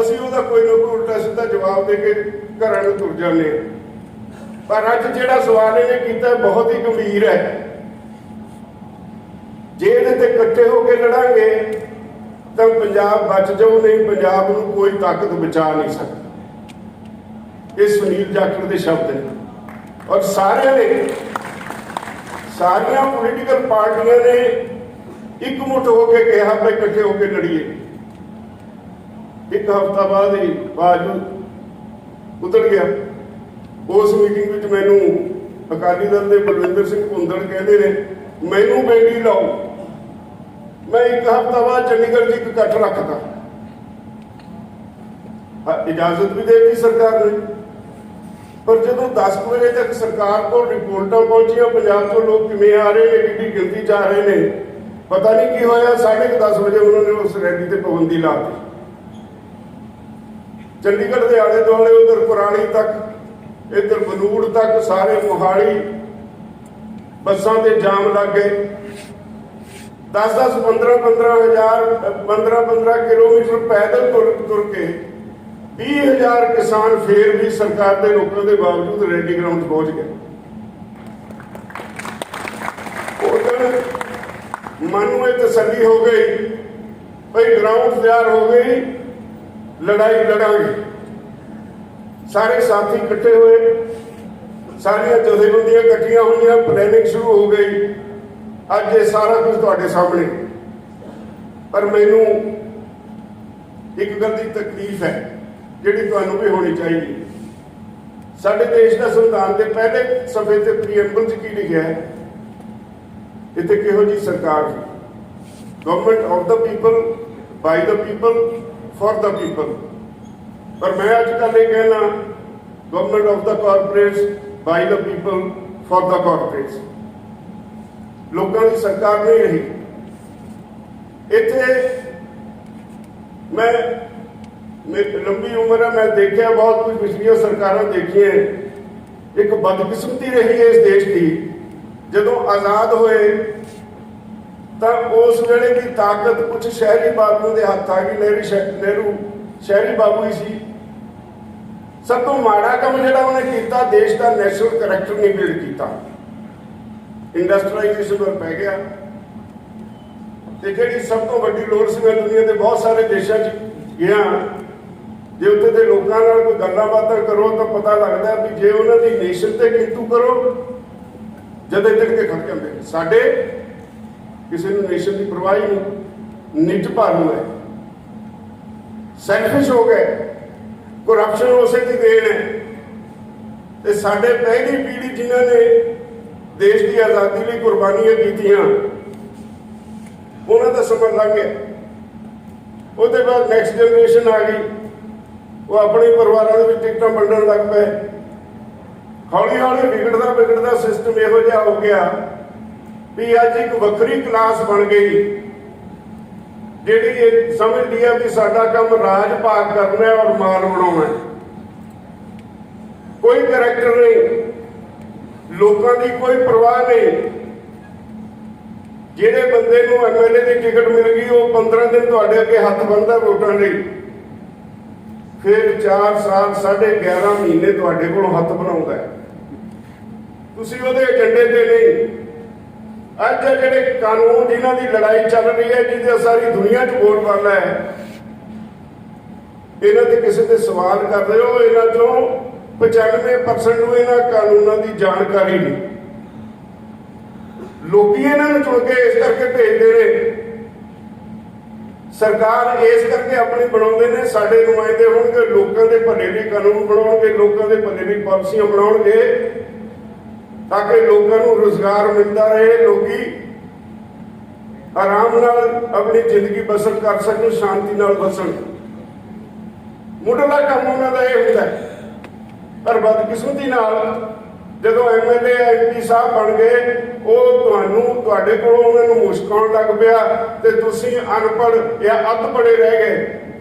ਅਸੀਂ ਉਹਦਾ ਕੋਈ ਨਾ ਕੋਈ ਉਲਟਾ ਸਿੱਧਾ ਜਵਾਬ ਦੇ ਕੇ ਘਰਾਂ ਨੂੰ ਤੁਰ ਜਾਂਦੇ ਹਾਂ। ਪਰ ਅੱਜ ਜਿਹੜਾ ਸਵਾਲ ਇਹਨੇ ਕੀਤਾ ਬਹੁਤ ਹੀ ਗੰਭੀਰ ਹੈ। ਜੇ ਇਹਦੇ ਤੇ ਇਕੱਠੇ ਹੋ ਕੇ ਲੜਾਂਗੇ ਤਾਂ ਪੰਜਾਬ ਬਚ ਜਾਊ, ਨਹੀਂ ਪੰਜਾਬ ਨੂੰ ਕੋਈ ਤਾਕਤ ਬਚਾ ਨਹੀਂ ਸਕਦੀ। ਇਹ ਸੁਨੀਲ ਜਾਖੜ ਦੇ ਸ਼ਬਦ ਨੇ ਔਰ ਸਾਰੀਆਂ ਪੋਲੀਟੀਕਲ ਪਾਰਟੀਆਂ ਨੇ ਇਕਮੁੱਠ ਹੋ ਕੇ ਕਿਹਾ ਵੀ ਇਕੱਠੇ ਹੋ ਕੇ ਲੜੀਏ। ਇੱਕ ਹਫ਼ਤਾ ਬਾਅਦ ਹੀ ਬਾਜੂ ਉਤਰ ਗਿਆ। ਉਸ ਮੀਟਿੰਗ ਵਿੱਚ ਮੈਨੂੰ ਅਕਾਲੀ ਦਲ ਦੇ ਬਲਵਿੰਦਰ ਸਿੰਘ ਭੁੰਦੜ ਕਹਿੰਦੇ ਨੇ ਮੈਨੂੰ ਬੇਟੀ ਲਾਓ। ਮੈਂ ਇੱਕ ਹਫ਼ਤਾ ਬਾਅਦ ਚੰਡੀਗੜ੍ਹ 'ਚ ਇੱਕ ਇਕੱਠ ਰੱਖਦਾ, ਇਜਾਜ਼ਤ ਵੀ ਦੇ ਦਿੱਤੀ ਸਰਕਾਰ ਨੇ। ਪਰ ਜਦੋਂ 10 ਵਜੇ ਤੱਕ ਸਰਕਾਰ ਕੋਲ ਰਿਪੋਰਟਾਂ ਪਹੁੰਚੀਆਂ ਪੰਜਾਬ ਤੋਂ ਲੋਕ ਕਿਵੇਂ ਆ ਰਹੇ ਨੇ, ਕਿੰਨੀ ਗਿਣਤੀ 'ਚ ਆ ਰਹੇ ਨੇ, ਪਤਾ ਨਹੀਂ ਕੀ ਹੋਇਆ। 10:30 ਵਜੇ ਉਹਨਾਂ ਨੇ ਉਸ ਰੈਲੀ ਤੇ ਪਾਬੰਦੀ ਲਾ ਦਿੱਤੀ। ਚੰਡੀਗੜ੍ਹ ਦੇ ਆਲੇ ਦੁਆਲੇ ਉਧਰ ਕੁਰਾਲੀ ਤੱਕ, ਇੱਧਰ ਬਨੂੜ ਤੱਕ, ਸਾਰੇ ਮੋਹਾਲੀ ਬੱਸਾਂ ਤੇ ਜਾਮ ਲੱਗ ਗਏ। 10-10, 15-15 ਕਿਲੋਮੀਟਰ ਪੈਦਲ ਤੁਰ ਕੇ 20,000 ਕਿਸਾਨ ਫੇਰ ਵੀ ਸਰਕਾਰ ਦੇ ਰੋਕਣ ਦੇ ਬਾਵਜੂਦ ਰੈਲੀ ਗਰਾਊਂਡ ਪਹੁੰਚ ਗਏ। ਮਨ ਨੂੰ ਇਹ ਤਸੱਲੀ ਹੋ ਗਈ ਭਈ ਗਰਾਊਂਡ ਤਿਆਰ ਹੋ ਗਈ, ਲੜਾਈ ਲੜਾਂਗੇ। ਸਾਰੇ ਸਾਥੀ ਇਕੱਠੇ ਹੋਏ, ਸਾਰੀਆਂ ਜਥੇਬੰਦੀਆਂ ਇਕੱਠੀਆਂ ਹੋਈਆਂ, ਪਲੈਨਿੰਗ ਸ਼ੁਰੂ ਹੋ ਗਈ। ਅੱਜ ਇਹ ਸਾਰਾ ਕੁਝ ਤੁਹਾਡੇ ਸਾਹਮਣੇ। ਪਰ ਮੈਨੂੰ ਇੱਕ ਗੱਲ ਦੀ ਤਕਲੀਫ ਹੈ ਜਿਹੜੀ ਤੁਹਾਨੂੰ ਵੀ ਹੋਣੀ ਚਾਹੀਦੀ। ਸਾਡੇ ਦੇਸ਼ ਦਾ ਸੰਵਿਧਾਨ ਦੇ ਪਹਿਲੇ ਸਫ਼ੇ ਤੇ ਪ੍ਰੀਐਂਬਲ 'ਚ ਕੀ ਲਿਖਿਆ ਹੈ? ਇੱਥੇ ਕਿਹੋ ਜਿਹੀ ਸਰਕਾਰ ਹੈ? Government of the people, by the people, for the people. ਪਰ ਮੈਂ ਅੱਜ ਕੱਲ੍ਹ ਇਹ ਕਹਿਣਾ government of the corporates, by the people, for the corporates. ਲੋਕਾਂ ਦੀ ਸਰਕਾਰ ਨਹੀਂ ਰਹੀ। ਇੱਥੇ ਮੈਂ ਮੇਰੀ ਲੰਬੀ ਉਮਰ ਹੈ, ਮੈਂ ਦੇਖਿਆ ਬਹੁਤ ਕੁਝ, ਪਿਛਲੀਆਂ ਸਰਕਾਰਾਂ ਦੇਖੀਆਂ। ਇੱਕ ਬਦਕਿਸਮਤੀ ਰਹੀ ਹੈ ਇਸ ਦੇਸ਼ ਦੀ। ਜਦੋਂ ਆਜ਼ਾਦ ਹੋਏ ਤਾਂ ਉਸ ਵੇਲੇ ਦੀ ਤਾਕਤ ਕੁਝ ਸ਼ਹਿਰੀ ਬਾਬੂਆਂ ਦੇ ਹੱਥ ਆ ਗਈ। ਨਹਿਰੂ ਸ਼ਹਿਰੀ ਬਾਬੂ ਹੀ ਸੀ। ਸਭ ਤੋਂ ਮਾੜਾ ਕੰਮ ਜਿਹੜਾ ਉਹਨੇ ਕੀਤਾ, ਦੇਸ਼ ਦਾ ਨੈਸ਼ਨਲ ਕਰੈਕਟਰ ਨਹੀਂ ਬਿਲਡ ਕੀਤਾ, ਇੰਡਸਟਰੀਲਾਈਜੇਸ਼ਨ ਵੱਲ ਪੈ ਗਿਆ। ਤੇ ਜਿਹੜੀ ਸਭ ਤੋਂ ਵੱਡੀ ਲੋੜ ਸੀ, ਮੈਂ ਦੁਨੀਆ ਦੇ ਬਹੁਤ ਸਾਰੇ ਦੇਸ਼ਾਂ 'ਚ ਗਿਆ, ਜੇ ਉੱਥੇ ਦੇ ਲੋਕਾਂ ਨਾਲ ਕੋਈ ਗੱਲਾਂ ਬਾਤਾਂ ਕਰੋ ਤਾਂ ਪਤਾ ਲੱਗਦਾ ਵੀ ਜੇ ਉਹਨਾਂ ਦੀ ਨੇਸ਼ਨ ਤੇ ਕਿੰਤੂ ਕਰੋ, ਜਦ ਇੱਧਰ ਕੇ ਖੜ ਜਾਂਦੇ ਨੇ। ਸਾਡੇ ਕਿਸੇ ਨੂੰ ਨੇਸ਼ਨ ਦੀ ਪਰਵਾਹ ਹੀ ਨਹੀਂ, ਨਿੱਜ ਭਾਰੂ ਹੈ, ਸੈਲਫਿਸ਼ ਹੋ ਗਏ, ਕਰਪਸ਼ਨ ਉਸੇ ਦੀ ਦੇਣ ਹੈ। ਤੇ ਸਾਡੇ ਪਹਿਲੀ ਪੀੜ੍ਹੀ ਜਿਨ੍ਹਾਂ ਨੇ ਦੇਸ਼ ਦੀ ਆਜ਼ਾਦੀ ਲਈ ਕੁਰਬਾਨੀਆਂ ਕੀਤੀਆਂ, ਉਹਨਾਂ ਦਾ ਸਮਾਂ ਲੰਘ ਗਿਆ। ਉਹਦੇ ਬਾਅਦ ਨੈਕਸਟ ਜਨਰੇਸ਼ਨ ਆ ਗਈ, ਉਹ ਆਪਣੇ ਪਰਿਵਾਰਾਂ ਦੇ ਵਿੱਚ ਟਿਕਟਾਂ ਵੰਡਣ ਲੱਗ ਪਏ। ਹੌਲੀ ਹੌਲੀ ਵਿਗੜਦਾ ਸਿਸਟਮ ਇਹੋ ਜਿਹਾ ਹੋ ਗਿਆ ਵੀ ਅੱਜ ਇੱਕ ਵੱਖਰੀ ਕਲਾਸ ਬਣ ਗਈ, ਜਿਹੜੀ ਇਹ ਸਮਝਦੀ ਹੈ ਵੀ ਸਾਡਾ ਕੰਮ ਰਾਜ ਭਾਗ ਕਰਨਾ ਹੈ ਔਰ ਮਾਲ ਬਣਾਉਣਾ ਹੈ। ਕੋਈ ਕਰੈਕਟਰ ਨਹੀਂ, ਲੋਕਾਂ ਦੀ ਕੋਈ ਪਰਵਾਹ ਨਹੀਂ। ਜਿਹੜੇ ਬੰਦੇ ਨੂੰ ਐਮਐਲਏ ਦੀ ਟਿਕਟ ਮਿਲ ਗਈ, ਉਹ 15 ਦਿਨ ਤੁਹਾਡੇ ਅੱਗੇ ਹੱਥ ਬੰਨ੍ਹਦਾ ਵੋਟਾਂ ਲਈ, ਫਿਰ 4 ਸਾਲ 11.5 ਮਹੀਨੇ ਤੁਹਾਡੇ ਕੋਲੋਂ ਹੱਥ ਬਣਾਉਂਦਾ ਹੈ। ਤੁਸੀਂ ਉਹਦੇ ਏਜੰਡੇ ਤੇ ਨਹੀਂ। ਅੱਜ ਜਿਹੜੇ ਕਾਨੂੰਨ ਜਿਨ੍ਹਾਂ ਦੀ ਲੜਾਈ ਚੱਲ ਰਹੀ ਹੈ, ਜਿਹਦੇ ਸਾਰੀ ਦੁਨੀਆ 'ਚ ਬੋਲਬਾਲਾ ਹੈ, ਇਹਨਾਂ ਤੇ ਕਿਸੇ ਤੇ ਸਵਾਲ ਕਰ ਰਹੇ ਹੋ। ਇਹਨਾਂ ਚੋਂ 95% ਨੂੰ ਇਹਨਾਂ ਕਾਨੂੰਨਾਂ ਦੀ ਜਾਣਕਾਰੀ ਨਹੀਂ। ਲੋਕੀ ਇਹਨਾਂ ਨੂੰ ਚੁਣ ਕੇ ਇਸ ਕਰਕੇ ਭੇਜਦੇ ਨੇ, ਸਰਕਾਰ ਇਸ ਕਰਕੇ ਆਪਣੀ ਬਣਾਉਂਦੇ ਨੇ, ਸਾਡੇ ਨੁਮਾਇੰਦੇ ਹੋਣਗੇ, ਲੋਕਾਂ ਦੇ ਭਲੇ ਲਈ ਕਾਨੂੰਨ ਬਣਾਉਣਗੇ, ਲੋਕਾਂ ਦੇ ਭਲੇ ਲਈ ਪਾਲਿਸੀਆਂ ਬਣਾਉਣਗੇ, ਤਾਂ ਕਿ ਲੋਕਾਂ ਨੂੰ ਰੁਜ਼ਗਾਰ ਮਿਲਦਾ ਰਹੇ, ਲੋਕੀ ਆਰਾਮ ਨਾਲ ਆਪਣੀ ਜ਼ਿੰਦਗੀ ਬਸਰ ਕਰ ਸਕਣ, ਸ਼ਾਂਤੀ ਨਾਲ ਬਸਣ। ਮੁੱਢਲਾ ਕੰਮ ਉਹਨਾਂ ਦਾ ਇਹ ਹੁੰਦਾ। ਪਰ ਬਦਕਿਸਮਤੀ ਨਾਲ ਜਦੋਂ ਐਮਐਲਏ ਐਮਪੀ ਸਾਹਿਬ ਬਣ ਗਏ, ਉਹ ਤੁਹਾਡੇ ਕੋਲੋਂ ਉਹਨਾਂ ਨੂੰ ਮੁਸ਼ਕਾਉਣ ਲੱਗ ਪਿਆ ਤੇ ਤੁਸੀਂ ਅਨਪੜ੍ਹ ਜਾਂ ਅੱਧ ਪੜ੍ਹੇ ਰਹਿ ਗਏ।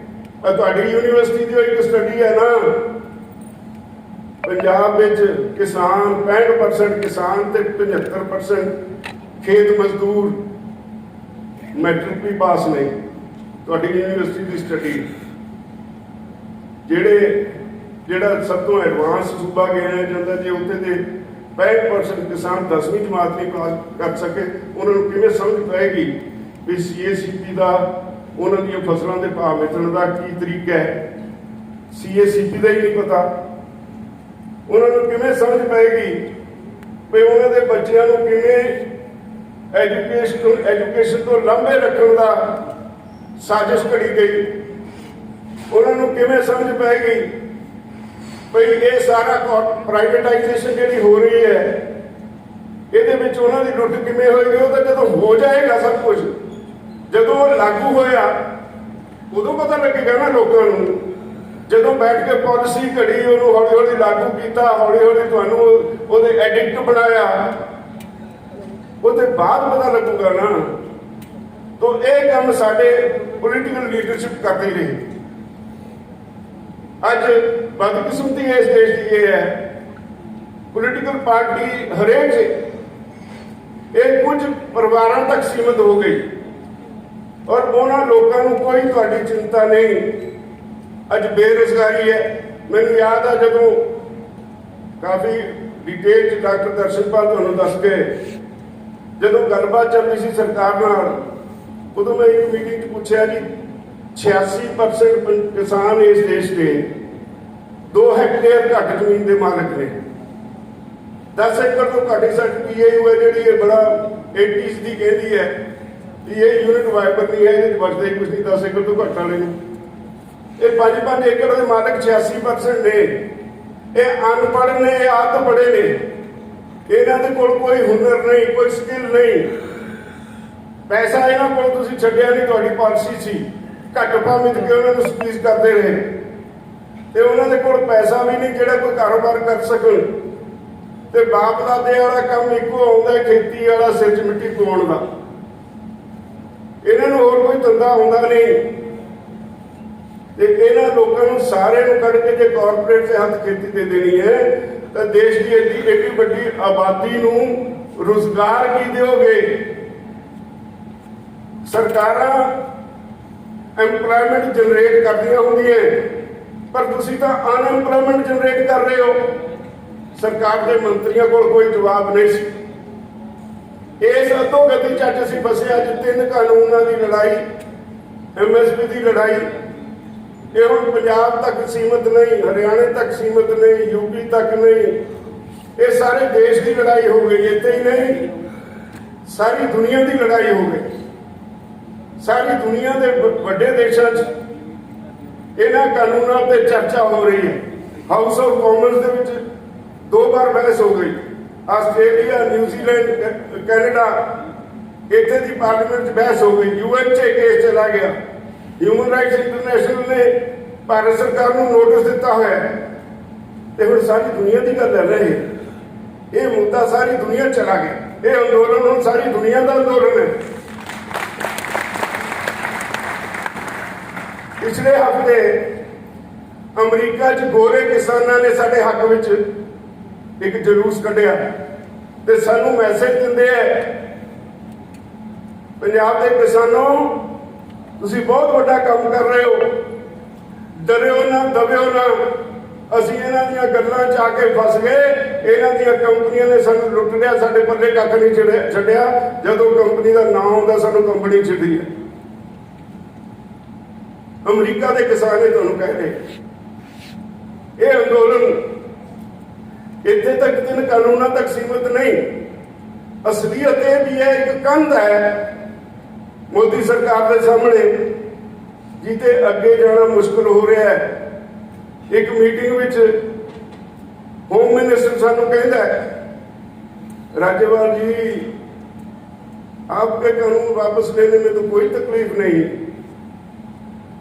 ਤੁਹਾਡੀ ਯੂਨੀਵਰਸਿਟੀ ਦੀ ਇੱਕ ਸਟੱਡੀ ਹੈ ਨਾ, ਪੰਜਾਬ ਵਿੱਚ ਕਿਸਾਨ 65% ਕਿਸਾਨ ਤੇ 75% ਖੇਤ ਮਜ਼ਦੂਰ ਮੈਟ੍ਰਿਕ ਵੀ ਪਾਸ ਨਹੀਂ। ਤੁਹਾਡੀ ਯੂਨੀਵਰਸਿਟੀ ਦੀ ਸਟੱਡੀ ਜਿਹੜਾ ਸਭ ਤੋਂ ਐਡਵਾਂਸ ਸੂਬਾ ਗਿਣਿਆ ਜਾਂਦਾ, ਜੇ ਉੱਥੇ ਦੇ 65% ਕਿਸਾਨ 10ਵੀਂ ਜਮਾਤ ਨਹੀਂ ਪਾਸ ਕਰ ਸਕੇ, ਉਹਨਾਂ ਨੂੰ ਕਿਵੇਂ ਸਮਝ ਪਏਗੀ ਵੀ CACP ਦਾ ਉਹਨਾਂ ਦੀਆਂ ਫਸਲਾਂ ਦੇ ਭਾਅ ਮਿਲਣ ਦਾ ਕੀ ਤਰੀਕਾ ਹੈ? CACP ਦਾ ਹੀ ਨਹੀਂ ਪਤਾ। ਉਹਨਾਂ ਨੂੰ ਕਿਵੇਂ ਸਮਝ ਪਏਗੀ ਵੀ ਉਹਨਾਂ ਦੇ ਬੱਚਿਆਂ ਨੂੰ ਕਿਵੇਂ ਐਜੂਕੇਸ਼ਨ ਤੋਂ ਲਾਂਭੇ ਰੱਖਣ ਦਾ ਸਾਜ਼ਿਸ਼ ਘੜੀ ਗਈ? ਉਹਨਾਂ ਨੂੰ ਕਿਵੇਂ ਸਮਝ ਪਏਗੀ ਭਈ ਇਹ ਸਾਰਾ ਪ੍ਰਾਈਵੇਟਾਈਜੇਸ਼ਨ ਜਿਹੜੀ ਹੋ ਰਹੀ ਹੈ, ਇਹਦੇ ਵਿੱਚ ਉਹਨਾਂ ਦੀ ਲੁੱਟ ਕਿਵੇਂ ਹੋਏਗੀ? ਉਹ ਤਾਂ ਜਦੋਂ ਹੋ ਜਾਏਗਾ ਸਭ ਕੁਝ, ਜਦੋਂ ਉਹ ਲਾਗੂ ਹੋਇਆ ਉਦੋਂ ਪਤਾ ਲੱਗੇਗਾ ਨਾ ਲੋਕਾਂ ਨੂੰ। ਜਦੋਂ ਬੈਠ ਕੇ ਪਾਲਿਸੀ ਘੜੀ, ਉਹਨੂੰ ਹੌਲੀ ਹੌਲੀ ਲਾਗੂ ਕੀਤਾ, ਹੌਲੀ ਹੌਲੀ ਤੁਹਾਨੂੰ ਉਹਦੇ ਐਡਿਕਟ ਬਣਾਇਆ, ਉਹਦੇ ਬਾਅਦ ਪਤਾ ਲੱਗੂਗਾ ਨਾ। ਤਾਂ ਇਹ ਕੰਮ ਸਾਡੇ ਪੋਲੀਟੀਕਲ ਲੀਡਰਸ਼ਿਪ ਕਰਦੀ ਰਹੀ। ਅੱਜ ਬਦਕਿਸਮਤੀ ਇਸ ਦੇਸ਼ ਦੀ ਇਹ ਹੈ, ਪੋਲੀਟੀਕਲ ਪਾਰਟੀ ਹਰੇਕ ਇਹ ਕੁਝ ਪਰਿਵਾਰਾਂ ਤੱਕ ਸੀਮਿਤ ਹੋ ਗਈ ਔਰ ਉਹਨਾਂ ਲੋਕਾਂ ਨੂੰ ਕੋਈ ਤੁਹਾਡੀ ਚਿੰਤਾ ਨਹੀਂ। ਅੱਜ ਬੇਰੁਜ਼ਗਾਰੀ ਹੈ। ਮੈਨੂੰ ਯਾਦ ਆ ਜਦੋਂ ਕਾਫੀ ਡਿਟੇਲ 'ਚ ਡਾਕਟਰ ਦਰਸ਼ਨਪਾਲ ਤੁਹਾਨੂੰ ਦੱਸ ਕੇ ਜਦੋਂ ਗੱਲਬਾਤ ਚੱਲ ਰਹੀ ਸੀ ਸਰਕਾਰ ਨਾਲ, ਉਦੋਂ ਮੈਂ ਇੱਕ ਮੀਟਿੰਗ 'ਚ ਪੁੱਛਿਆ ਜੀ 86% ਕਿਸਾਨ ਇਸ ਦੇਸ਼ ਦੇ 2 ਹੈਕਟੇਅਰ ਘੱਟ ਜ਼ਮੀਨ ਦੇ ਮਾਲਕ ਨੇ। 10 ਏਕੜ ਤੋਂ ਘੱਟ ਸਾਡੀ PAU ਹੈ ਜਿਹੜੀ ਇਹ ਬੜਾ 80s ਦੀ ਕਹਿੰਦੀ ਹੈ ਵੀ ਇਹ ਯੂਨਿਟ ਵਾਇਬਲ ਨਹੀਂ ਹੈ, ਇਹਦੇ 'ਚ ਬਚਦਾ ਹੀ ਕੁਝ ਨਹੀਂ 10 ਏਕੜ ਤੋਂ ਘੱਟ ਵਾਲੇ ਨੂੰ। ਇਹ 5-5 ਏਕੜ ਦੇ ਮਾਲਕ 86% ਨੇ। ਇਹ ਅਨਪੜ੍ਹ ਨੇ, ਇਹ ਅੱਧ ਪੜ੍ਹੇ ਨੇ, ਇਹਨਾਂ ਦੇ ਕੋਲ ਕੋਈ ਹੁਨਰ ਨਹੀਂ, ਕੋਈ ਸਕਿੱਲ ਨਹੀਂ। ਪੈਸਾ ਇਹਨਾਂ ਕੋਲ ਤੁਸੀਂ ਛੱਡਿਆ ਨਹੀਂ, ਤੁਹਾਡੀ ਪਾਲਿਸੀ ਸੀ ਘੱਟ ਭਾਅ ਮਿਲ ਕੇ ਉਹਨਾਂ ਨੂੰ ਸਕਵੀਜ਼ ਕਰਦੇ ਰਹੇ ਤੇ ਉਹਨਾਂ ਦੇ ਕੋਲ ਪੈਸਾ ਵੀ ਨਹੀਂ ਜਿਹੜਾ ਕੋਈ ਕਾਰੋਬਾਰ ਕਰ ਸਕਣ। ਤੇ ਬਾਪ ਦਾਦੇ ਵਾਲਾ ਕੰਮ ਇੱਕੋ ਆਉਂਦਾ, ਖੇਤੀ ਵਾਲਾ ਸਿਰ 'ਚ ਮਿੱਟੀ ਪਾਉਣ ਦਾ। ਇਹਨਾਂ ਨੂੰ ਹੋਰ ਕੋਈ ਧੰਦਾ ਆਉਂਦਾ ਨਹੀਂ ਤੇ ਇਹਨਾਂ ਲੋਕਾਂ ਨੂੰ ਸਾਰਿਆਂ ਨੂੰ ਕੱਢ ਕੇ ਜੇ ਕਾਰਪੋਰੇਟ ਦੇ ਹੱਥ ਖੇਤੀ ਦੇ ਦੇਣੀ ਹੈ ਤਾਂ ਦੇਸ਼ ਦੀ ਏਡੀ ਵੱਡੀ ਆਬਾਦੀ ਨੂੰ ਰੁਜ਼ਗਾਰ ਕੀ ਦਿਓਗੇ? ਸਰਕਾਰਾਂ ਐਮਪਲੋਇਮੈਂਟ ਜਨਰੇਟ ਕਰਦੀਆਂ ਹੁੰਦੀਆਂ ਪਰ ਤੁਸੀਂ ਤਾਂ ਅਨਐਮਪਲੋਇਮੈਂਟ ਜਨਰੇਟ ਕਰ ਰਹੇ ਹੋ। ਸਰਕਾਰ ਦੇ ਮੰਤਰੀਆਂ ਕੋਲ ਕੋਈ ਜਵਾਬ ਨਹੀਂ ਸੀ। ਇਸ ਅਧੋਗਤੀ ਚ ਅੱਜ ਅਸੀਂ ਫਸੇ। ਅੱਜ 3 ਕਾਨੂੰਨਾਂ ਦੀ ਲੜਾਈ, MSP ਦੀ ਲੜਾਈ, ਇਹ ਹੁਣ ਪੰਜਾਬ ਤੱਕ ਸੀਮਤ ਨਹੀਂ, ਹਰਿਆਣੇ ਤੱਕ ਸੀਮਤ ਨਹੀਂ, UP ਤੱਕ ਨਹੀਂ, ਇਹ ਸਾਰੇ ਦੇਸ਼ ਦੀ ਲੜਾਈ ਹੋ ਗਈ। ਇੱਥੇ ਹੀ ਨਹੀਂ, ਸਾਰੀ ਦੁਨੀਆ ਦੀ ਲੜਾਈ ਹੋ ਗਈ। ਸਾਰੀ ਦੁਨੀਆ ਦੇ ਵੱਡੇ ਦੇਸ਼ਾਂ 'ਚ ਇਹਨਾਂ ਕਾਨੂੰਨਾਂ ਤੇ ਚਰਚਾ ਹੋ ਰਹੀ ਹੈ। ਹਾਊਸ ਆਫ ਕਾਮਨਸ ਦੇ ਵਿੱਚ 2 ਵਾਰ ਬਹਿਸ ਹੋ ਗਈ। ਆਸਟ੍ਰੇਲੀਆ, ਨਿਊਜ਼ੀਲੈਂਡ, ਕੈਨੇਡਾ, ਇੱਥੇ ਦੀ ਪਾਰਲੀਮੈਂਟ 'ਚ ਬਹਿਸ ਹੋ ਗਈ। UN 'ਚ ਕੇਸ ਚਲਾ ਗਿਆ। ਹਿਊਮਨ ਰਾਈਟਸ ਇੰਟਰਨੈਸ਼ਨਲ ਨੇ ਭਾਰਤ ਸਰਕਾਰ ਨੂੰ ਨੋਟਿਸ ਦਿੱਤਾ ਹੋਇਆ ਹੈ ਤੇ ਹੁਣ ਸਾਰੀ ਦੁਨੀਆ ਦੀ ਗੱਲ ਹੈ ਰਹੀ। ਇਹ ਮੁੱਦਾ ਸਾਰੀ ਦੁਨੀਆ ਚਲਾ ਗਿਆ। ਇਹ ਅੰਦੋਲਨ ਹੁਣ ਸਾਰੀ ਦੁਨੀਆ ਦਾ ਅੰਦੋਲਨ ਹੈ। ਪਿਛਲੇ ਹਫ਼ਤੇ ਅਮਰੀਕਾ 'ਚ ਗੋਰੇ ਕਿਸਾਨਾਂ ਨੇ ਸਾਡੇ ਹੱਕ ਵਿੱਚ ਇੱਕ ਜਲੂਸ ਕੱਢਿਆ ਤੇ ਸਾਨੂੰ ਮੈਸੇਜ ਦਿੰਦੇ ਹੈ, ਪੰਜਾਬ ਦੇ ਕਿਸਾਨੋ ਤੁਸੀਂ ਬਹੁਤ ਵੱਡਾ ਕੰਮ ਕਰ ਰਹੇ ਹੋ, ਡਰਿਓ ਨਾ, ਦਬਿਓ ਨਾ। ਅਸੀਂ ਇਹਨਾਂ ਦੀਆਂ ਗੱਲਾਂ 'ਚ ਆ ਕੇ ਫਸ ਗਏ। ਇਹਨਾਂ ਦੀਆਂ ਕੰਪਨੀਆਂ ਨੇ ਸਾਨੂੰ ਲੁੱਟ ਲਿਆ, ਸਾਡੇ ਪੱਲੇ ਕੱਖ ਨਹੀਂ ਛੱਡਿਆ। ਜਦੋਂ ਕੰਪਨੀ ਦਾ ਨਾਮ ਆਉਂਦਾ ਸਾਨੂੰ ਕੰਪਨੀ ਛੱਡੀ ਹੈ। ਅਮਰੀਕਾ ਦੇ ਕਿਸਾਨ ਨੇ ਤੁਹਾਨੂੰ ਕਹਿ ਰਹੇ ਇਹ ਅੰਦੋਲਨ ਇੱਥੇ ਤੱਕ 3 ਕਾਨੂੰਨਾਂ ਤੱਕ ਸੀਮਤ ਨਹੀਂ। ਅਸਲੀਅਤ ਇਹ ਵੀ ਹੈ, ਇੱਕ ਕੰਧ ਹੈ ਮੋਦੀ ਸਰਕਾਰ ਦੇ ਸਾਹਮਣੇ ਜਿਹਤੇ ਅੱਗੇ ਜਾਣਾ ਮੁਸ਼ਕਲ ਹੋ ਰਿਹਾ ਹੈ। ਇੱਕ ਮੀਟਿੰਗ ਵਿੱਚ ਹੋਮ ਮਿਨਿਸਟਰ ਸਾਨੂੰ ਕਹਿੰਦਾ राज्यपाल जी आपके कानून वापस लेने में तो कोई तकलीफ नहीं,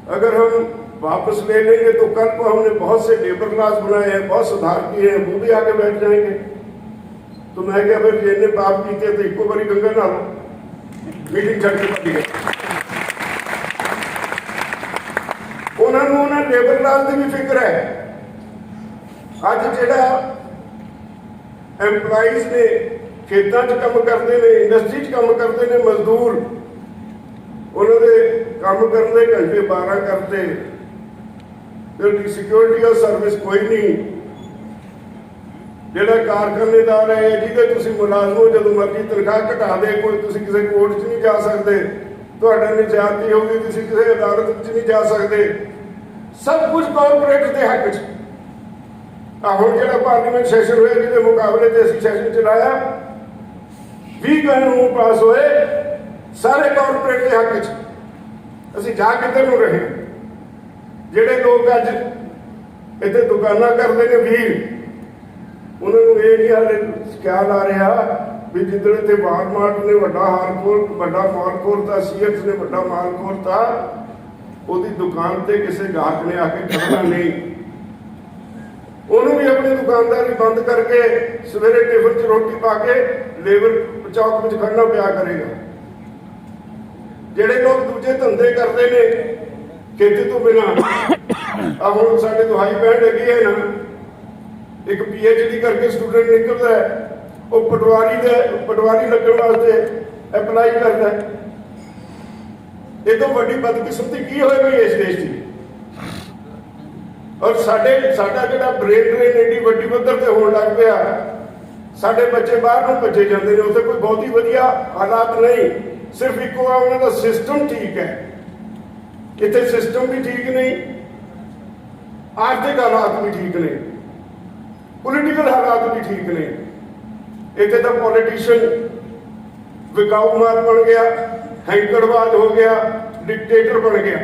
अगर हम वापस ले लेंगे तो कल को हमने बहुत से लेबर लॉज बनाए हैं, बहुत सुधार किए हैं, वो भी आगे बैठ जाएंगे। तो मैं क्या फिर जिन्हें पाप कीते तो इको बारी गंगा ना मीटिंग छड़ के पड़ी है। उन्होंने लेबर लॉज की भी फिक्र है। अज ਜਿਹੜਾ एम्पलाइज ने खेतों च काम करते हैं, इंडस्ट्री च काम करते हैं, मजदूर उन्होंने काम करने घंटे 12 करते, सिक्योरिटी और सर्विस कोई नहीं। ਜਿਹੜਾ कारखानेदार है ਜਿਹਦੇ ਤੁਸੀਂ ਮੁਲਾਜ਼ਮ ਹੋ, ਜਦੋਂ ਮਰਜ਼ੀ ਤਨਖਾਹ ਘਟਾ ਦੇ, ਕੋਈ ਤੁਸੀਂ ਕਿਸੇ ਕੋਰਟ 'ਚ ਨਹੀਂ ਜਾ ਸਕਦੇ, ਤੁਹਾਡਾ ਨਿਜਾਤੀ ਹੋਗੀ, ਤੁਸੀਂ ਕਿਸੇ ਅਦਾਲਤ 'ਚ ਨਹੀਂ ਜਾ ਸਕਦੇ। ਸਭ ਕੁਝ ਕਾਰਪੋਰੇਟ ਦੇ ਹੱਕ 'ਚ। ਹੁਣ ਜਿਹੜਾ ਪਾਰਲੀਮੈਂਟ ਸੈਸ਼ਨ ਹੋਇਆ ਜਿਹਦੇ ਮੁਕਾਬਲੇ ਤੇ ਅਸੀਂ ਸੈਸ਼ਨ ਚਲਾਇਆ, 20 ਕਾਨੂੰਨ ਪਾਸ ਹੋਏ ਸਾਰੇ ਕਾਰਪੋਰੇਟ ਦੇ ਹੱਕ 'ਚ। ਅਸੀਂ ਜਾ ਕਿੱਧਰ ਨੂੰ ਰਹੇ? ਜਿਹੜੇ ਲੋਕ ਅੱਜ ਇੱਥੇ ਦੁਕਾਨਾਂ ਕਰਦੇ ਨੇ ਵੀਰ, ਉਹਨਾਂ ਨੂੰ ਇਹ ਨਹੀਂ ਹਾਲੇ ਖਿਆਲ ਆ ਰਿਹਾ ਵੀ ਜਿੱਦਣ ਇੱਥੇ ਵਾਲਮਾਰਟ ਨੇ ਵੱਡਾ ਮਾਲ ਖੋਲ੍ਹਤਾ, ਸੀਐਫ ਨੇ ਵੱਡਾ ਮਾਲ ਖੋਲ੍ਹਤਾ, ਉਹਦੀ ਦੁਕਾਨ ਤੇ ਕਿਸੇ ਗਾਹਕ ਨੇ ਆ ਕੇ ਖੜਨਾ ਨਹੀਂ। ਉਹਨੂੰ ਵੀ ਆਪਣੀ ਦੁਕਾਨਦਾਰੀ ਬੰਦ ਕਰਕੇ ਸਵੇਰੇ ਟੇਬਲ 'ਚ ਰੋਟੀ ਪਾ ਕੇ ਲੇਬਰ ਚੌਕ ਵਿੱਚ ਖੜਨਾ ਪਿਆ ਕਰੇਗਾ। ਜਿਹੜੇ ਲੋਕ ਦੂਜੇ ਧੰਦੇ ਕਰਦੇ ਨੇ ਖੇਤੀ ਤੋਂ ਬਿਨਾਂ, ਹੁਣ ਸਾਡੇ ਦੁਹਾਈ ਬੈਂਡ ਹੈਗੀ ਹੈ ਨਾ, ਇੱਕ PhD ਕਰਕੇ ਸਟੂਡੈਂਟ ਨਿਕਲਦਾ ਹੈ, ਉਹ ਪਟਵਾਰੀ ਲੱਗਣ ਵਾਸਤੇ ਅਪਲਾਈ ਕਰਦਾ ਹੈ। ਇਹ ਤੋਂ ਵੱਡੀ ਬਦਕਿਸਮਤੀ ਕੀ ਹੋਏਗੀ ਇਸ ਦੇਸ਼ ਦੀ? ਔਰ ਸਾਡਾ ਜਿਹੜਾ ਬ੍ਰੇਨ ਡਰੇਨ ਏਡੀ ਵੱਡੀ ਪੱਧਰ ਤੇ ਹੋਣ ਲੱਗ ਪਿਆ, ਸਾਡੇ ਬੱਚੇ ਬਾਹਰ ਨੂੰ ਭੱਜੇ ਜਾਂਦੇ ਨੇ। ਉੱਥੇ ਕੋਈ ਬਹੁਤੀ ਵਧੀਆ ਹਾਲਾਤ ਨਹੀਂ, ਸਿਰਫ ਇੱਕੋ ਆ ਉਹਨਾਂ ਦਾ ਸਿਸਟਮ ਠੀਕ ਹੈ। ਇੱਥੇ ਸਿਸਟਮ ਵੀ ਠੀਕ ਨਹੀਂ, ਆਰਥਿਕ ਹਾਲਾਤ ਵੀ ਠੀਕ ਨਹੀਂ, ਪੋਲੀਟੀਕਲ ਹਾਲਾਤ ਵੀ ਠੀਕ ਨਹੀਂ। ਇੱਥੇ ਤਾਂ ਪੋਲੀਟੀਸ਼ੀਅਨ ਵਿਕਾਊ ਮਾਲ ਬਣ ਗਿਆ, ਹੈਂਕੜਬਾਜ਼ ਹੋ ਗਿਆ, ਡਿਕਟੇਟਰ ਬਣ ਗਿਆ।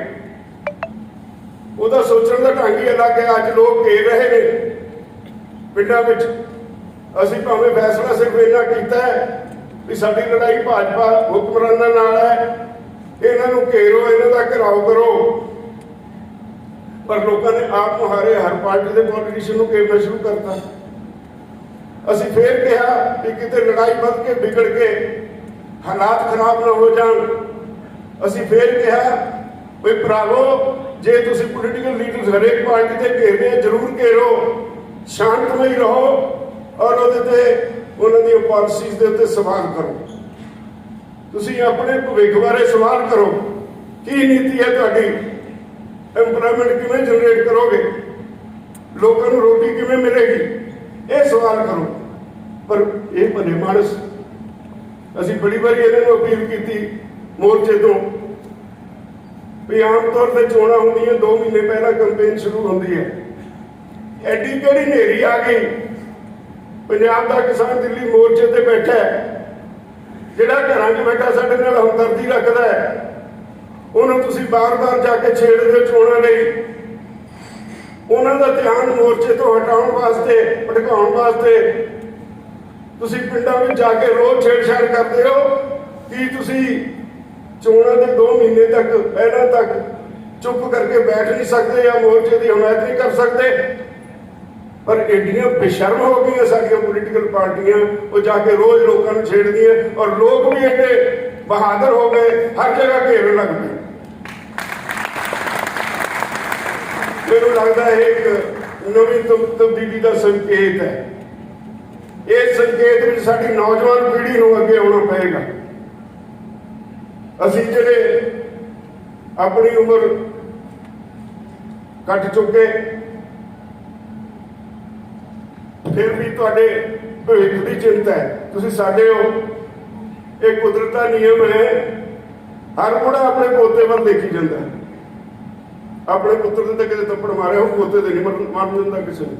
ਉਹਦਾ ਸੋਚਣ ਦਾ ਢੰਗ ਹੀ ਅਲੱਗ ਹੈ। ਅੱਜ ਲੋਕ ਘੇਰ ਰਹੇ ਨੇ ਪਿੰਡਾਂ ਵਿੱਚ। ਅਸੀਂ ਭਾਵੇਂ ਫੈਸਲਾ ਸਿਰਫ ਇੰਨਾ ਕੀਤਾ ਹੈ ਵੀ ਸਾਡੀ ਲੜਾਈ ਭਾਜਪਾ ਹੁਕਮਰਾਨਾਂ ਨਾਲ ਹੈ, ਇਹਨਾਂ ਨੂੰ ਘੇਰੋ, ਇਹਨਾਂ ਦਾ ਘਿਰਾਓ ਕਰੋ, ਪਰ ਲੋਕਾਂ ਨੇ ਆਪ ਮੁਹਾਰੇ ਹਰ ਪਾਰਟੀ ਦੇ ਪੋਲੀਟੀਸ਼ੀਅਨ ਨੂੰ ਘੇਰਨਾ ਸ਼ੁਰੂ ਕਰਤਾ। ਅਸੀਂ ਫੇਰ ਕਿਹਾ ਕਿ ਕਿਤੇ ਲੜਾਈ ਵੱਧ ਕੇ ਵਿਗੜ ਕੇ ਹਾਲਾਤ ਖਰਾਬ ਨਾ ਹੋ ਜਾਣ, ਅਸੀਂ ਫੇਰ ਕਿਹਾ ਵੀ ਭਰਾਵੋ, ਜੇ ਤੁਸੀਂ ਪੋਲੀਟੀਕਲ ਲੀਡਰਸ ਹਰੇਕ ਪਾਰਟੀ ਤੇ ਘੇਰਦੇ ਆ, ਜ਼ਰੂਰ ਘੇਰੋ, ਸ਼ਾਂਤਮਈ ਰਹੋ ਔਰ ਉਹਦੇ ਤੇ ਉਹਨਾਂ ਦੀਆਂ ਪਾਲਿਸੀਜ਼ ਦੇ ਉੱਤੇ ਸਵਾਲ ਕਰੋ। ਤੁਸੀਂ ਆਪਣੇ ਭਵਿੱਖ ਬਾਰੇ ਸਵਾਲ ਕਰੋ, ਕੀ ਨੀਤੀ ਹੈ ਤੁਹਾਡੀ, ਐਮਪਲੋਇਮੈਂਟ ਕਿਵੇਂ ਜਨਰੇਟ ਕਰੋਗੇ, ਲੋਕਾਂ ਨੂੰ ਰੋਟੀ ਕਿਵੇਂ ਮਿਲੇਗੀ, ਇਹ ਸਵਾਲ ਕਰੋ। ਪਰ ਇਹ ਭਲੇ ਮਾਨਸ, ਅਸੀਂ ਬੜੀ ਵਾਰੀ ਇਹਨਾਂ ਨੂੰ ਅਪੀਲ ਕੀਤੀ ਮੋਰਚੇ ਤੋਂ ਵੀ ਆਮ ਤੌਰ ਤੇ ਚੋਣਾਂ ਹੁੰਦੀਆਂ 2 ਮਹੀਨੇ ਪਹਿਲਾਂ ਕੰਪੇਨ ਸ਼ੁਰੂ ਹੁੰਦੀ ਹੈ, ਐਡੀ ਕਿਹੜੀ ਹਨੇਰੀ ਆ ਗਈ। ਪੰਜਾਬ ਦਾ ਕਿਸਾਨ ਦਿੱਲੀ ਮੋਰਚੇ ਤੇ ਬੈਠਾ ਹੈ, ਜਿਹੜਾ ਘਰਾਂ 'ਚ ਬੈਠਾ ਸਾਡੇ ਨਾਲ ਹਮਦਰਦੀ ਰੱਖਦਾ ਹੈ, ਉਹਨੂੰ ਤੁਸੀਂ ਬਾਰ-ਬਾਰ ਜਾ ਕੇ ਛੇੜਦੇ ਚੋਣਾਂ ਲਈ। ਉਹਨਾਂ ਦਾ ਧਿਆਨ ਮੋਰਚੇ ਤੋਂ ਹਟਾਉਣ ਵਾਸਤੇ, ਭਟਕਾਉਣ ਵਾਸਤੇ ਤੁਸੀਂ ਪਿੰਡਾਂ ਵਿੱਚ ਜਾ ਕੇ ਰੋਜ਼ ਛੇੜਛਾੜ ਕਰਦੇ ਹੋ। ਕੀ ਤੁਸੀਂ ਚੋਣਾਂ ਦੇ 2 ਮਹੀਨੇ ਤੱਕ ਪਹਿਲਾਂ ਤੱਕ ਚੁੱਪ ਕਰਕੇ ਬੈਠ ਨਹੀਂ ਸਕਦੇ ਜਾਂ ਮੋਰਚੇ ਦੀ ਹਮਾਇਤ ਨਹੀਂ ਕਰ ਸਕਦੇ? ਪਰ ਐਡੀਆਂ ਬੇਸ਼ਰਮ ਹੋ ਗਈਆਂ ਸਾਡੀਆਂ ਪੋਲੀਟੀਕਲ ਪਾਰਟੀਆਂ, ਉਹ ਜਾ ਕੇ ਰੋਜ਼ ਲੋਕਾਂ ਨੂੰ ਛੇੜਦੀਆਂ ਔਰ ਲੋਕ ਵੀ ਐਡੇ ਬਹਾਦਰ ਹੋ ਗਏ, ਹਰ ਜਗ੍ਹਾ ਘੇਰਨ ਲੱਗ ਪਏ। ਮੈਨੂੰ ਲੱਗਦਾ ਇਹ ਇੱਕ ਨਵੀਂ ਤਬਦੀਲੀ ਦਾ ਸੰਕੇਤ ਹੈ। ਇਸ ਸੰਕੇਤ ਵਿੱਚ ਸਾਡੀ ਨੌਜਵਾਨ ਪੀੜ੍ਹੀ ਨੂੰ ਅੱਗੇ ਆਉਣਾ ਪਏਗਾ। ਅਸੀਂ ਜਿਹੜੇ ਆਪਣੀ ਉਮਰ ਕੱਟ ਚੁੱਕੇ, ਫਿਰ ਵੀ ਤੁਹਾਡੇ ਭਵਿੱਖ ਦੀ ਚਿੰਤਾ ਹੈ, ਤੁਸੀਂ ਸਾਡੇ ਹੋ। ਇਹ ਕੁਦਰਤ ਦਾ ਨਿਯਮ ਹੈ, ਹਰ ਬੁੜਾ ਆਪਣੇ ਪੋਤੇ ਵੱਲ ਦੇਖੀ ਜਾਂਦਾ। ਆਪਣੇ ਪੁੱਤਰ ਦੇ ਤਾਂ ਕਿਤੇ ਥੱਪੜ ਮਾਰਿਆ, ਉਹ ਪੋਤੇ ਦੇ ਨਹੀਂ ਮਾਰਨ ਦਿੰਦਾ ਕਿਸੇ ਨੂੰ।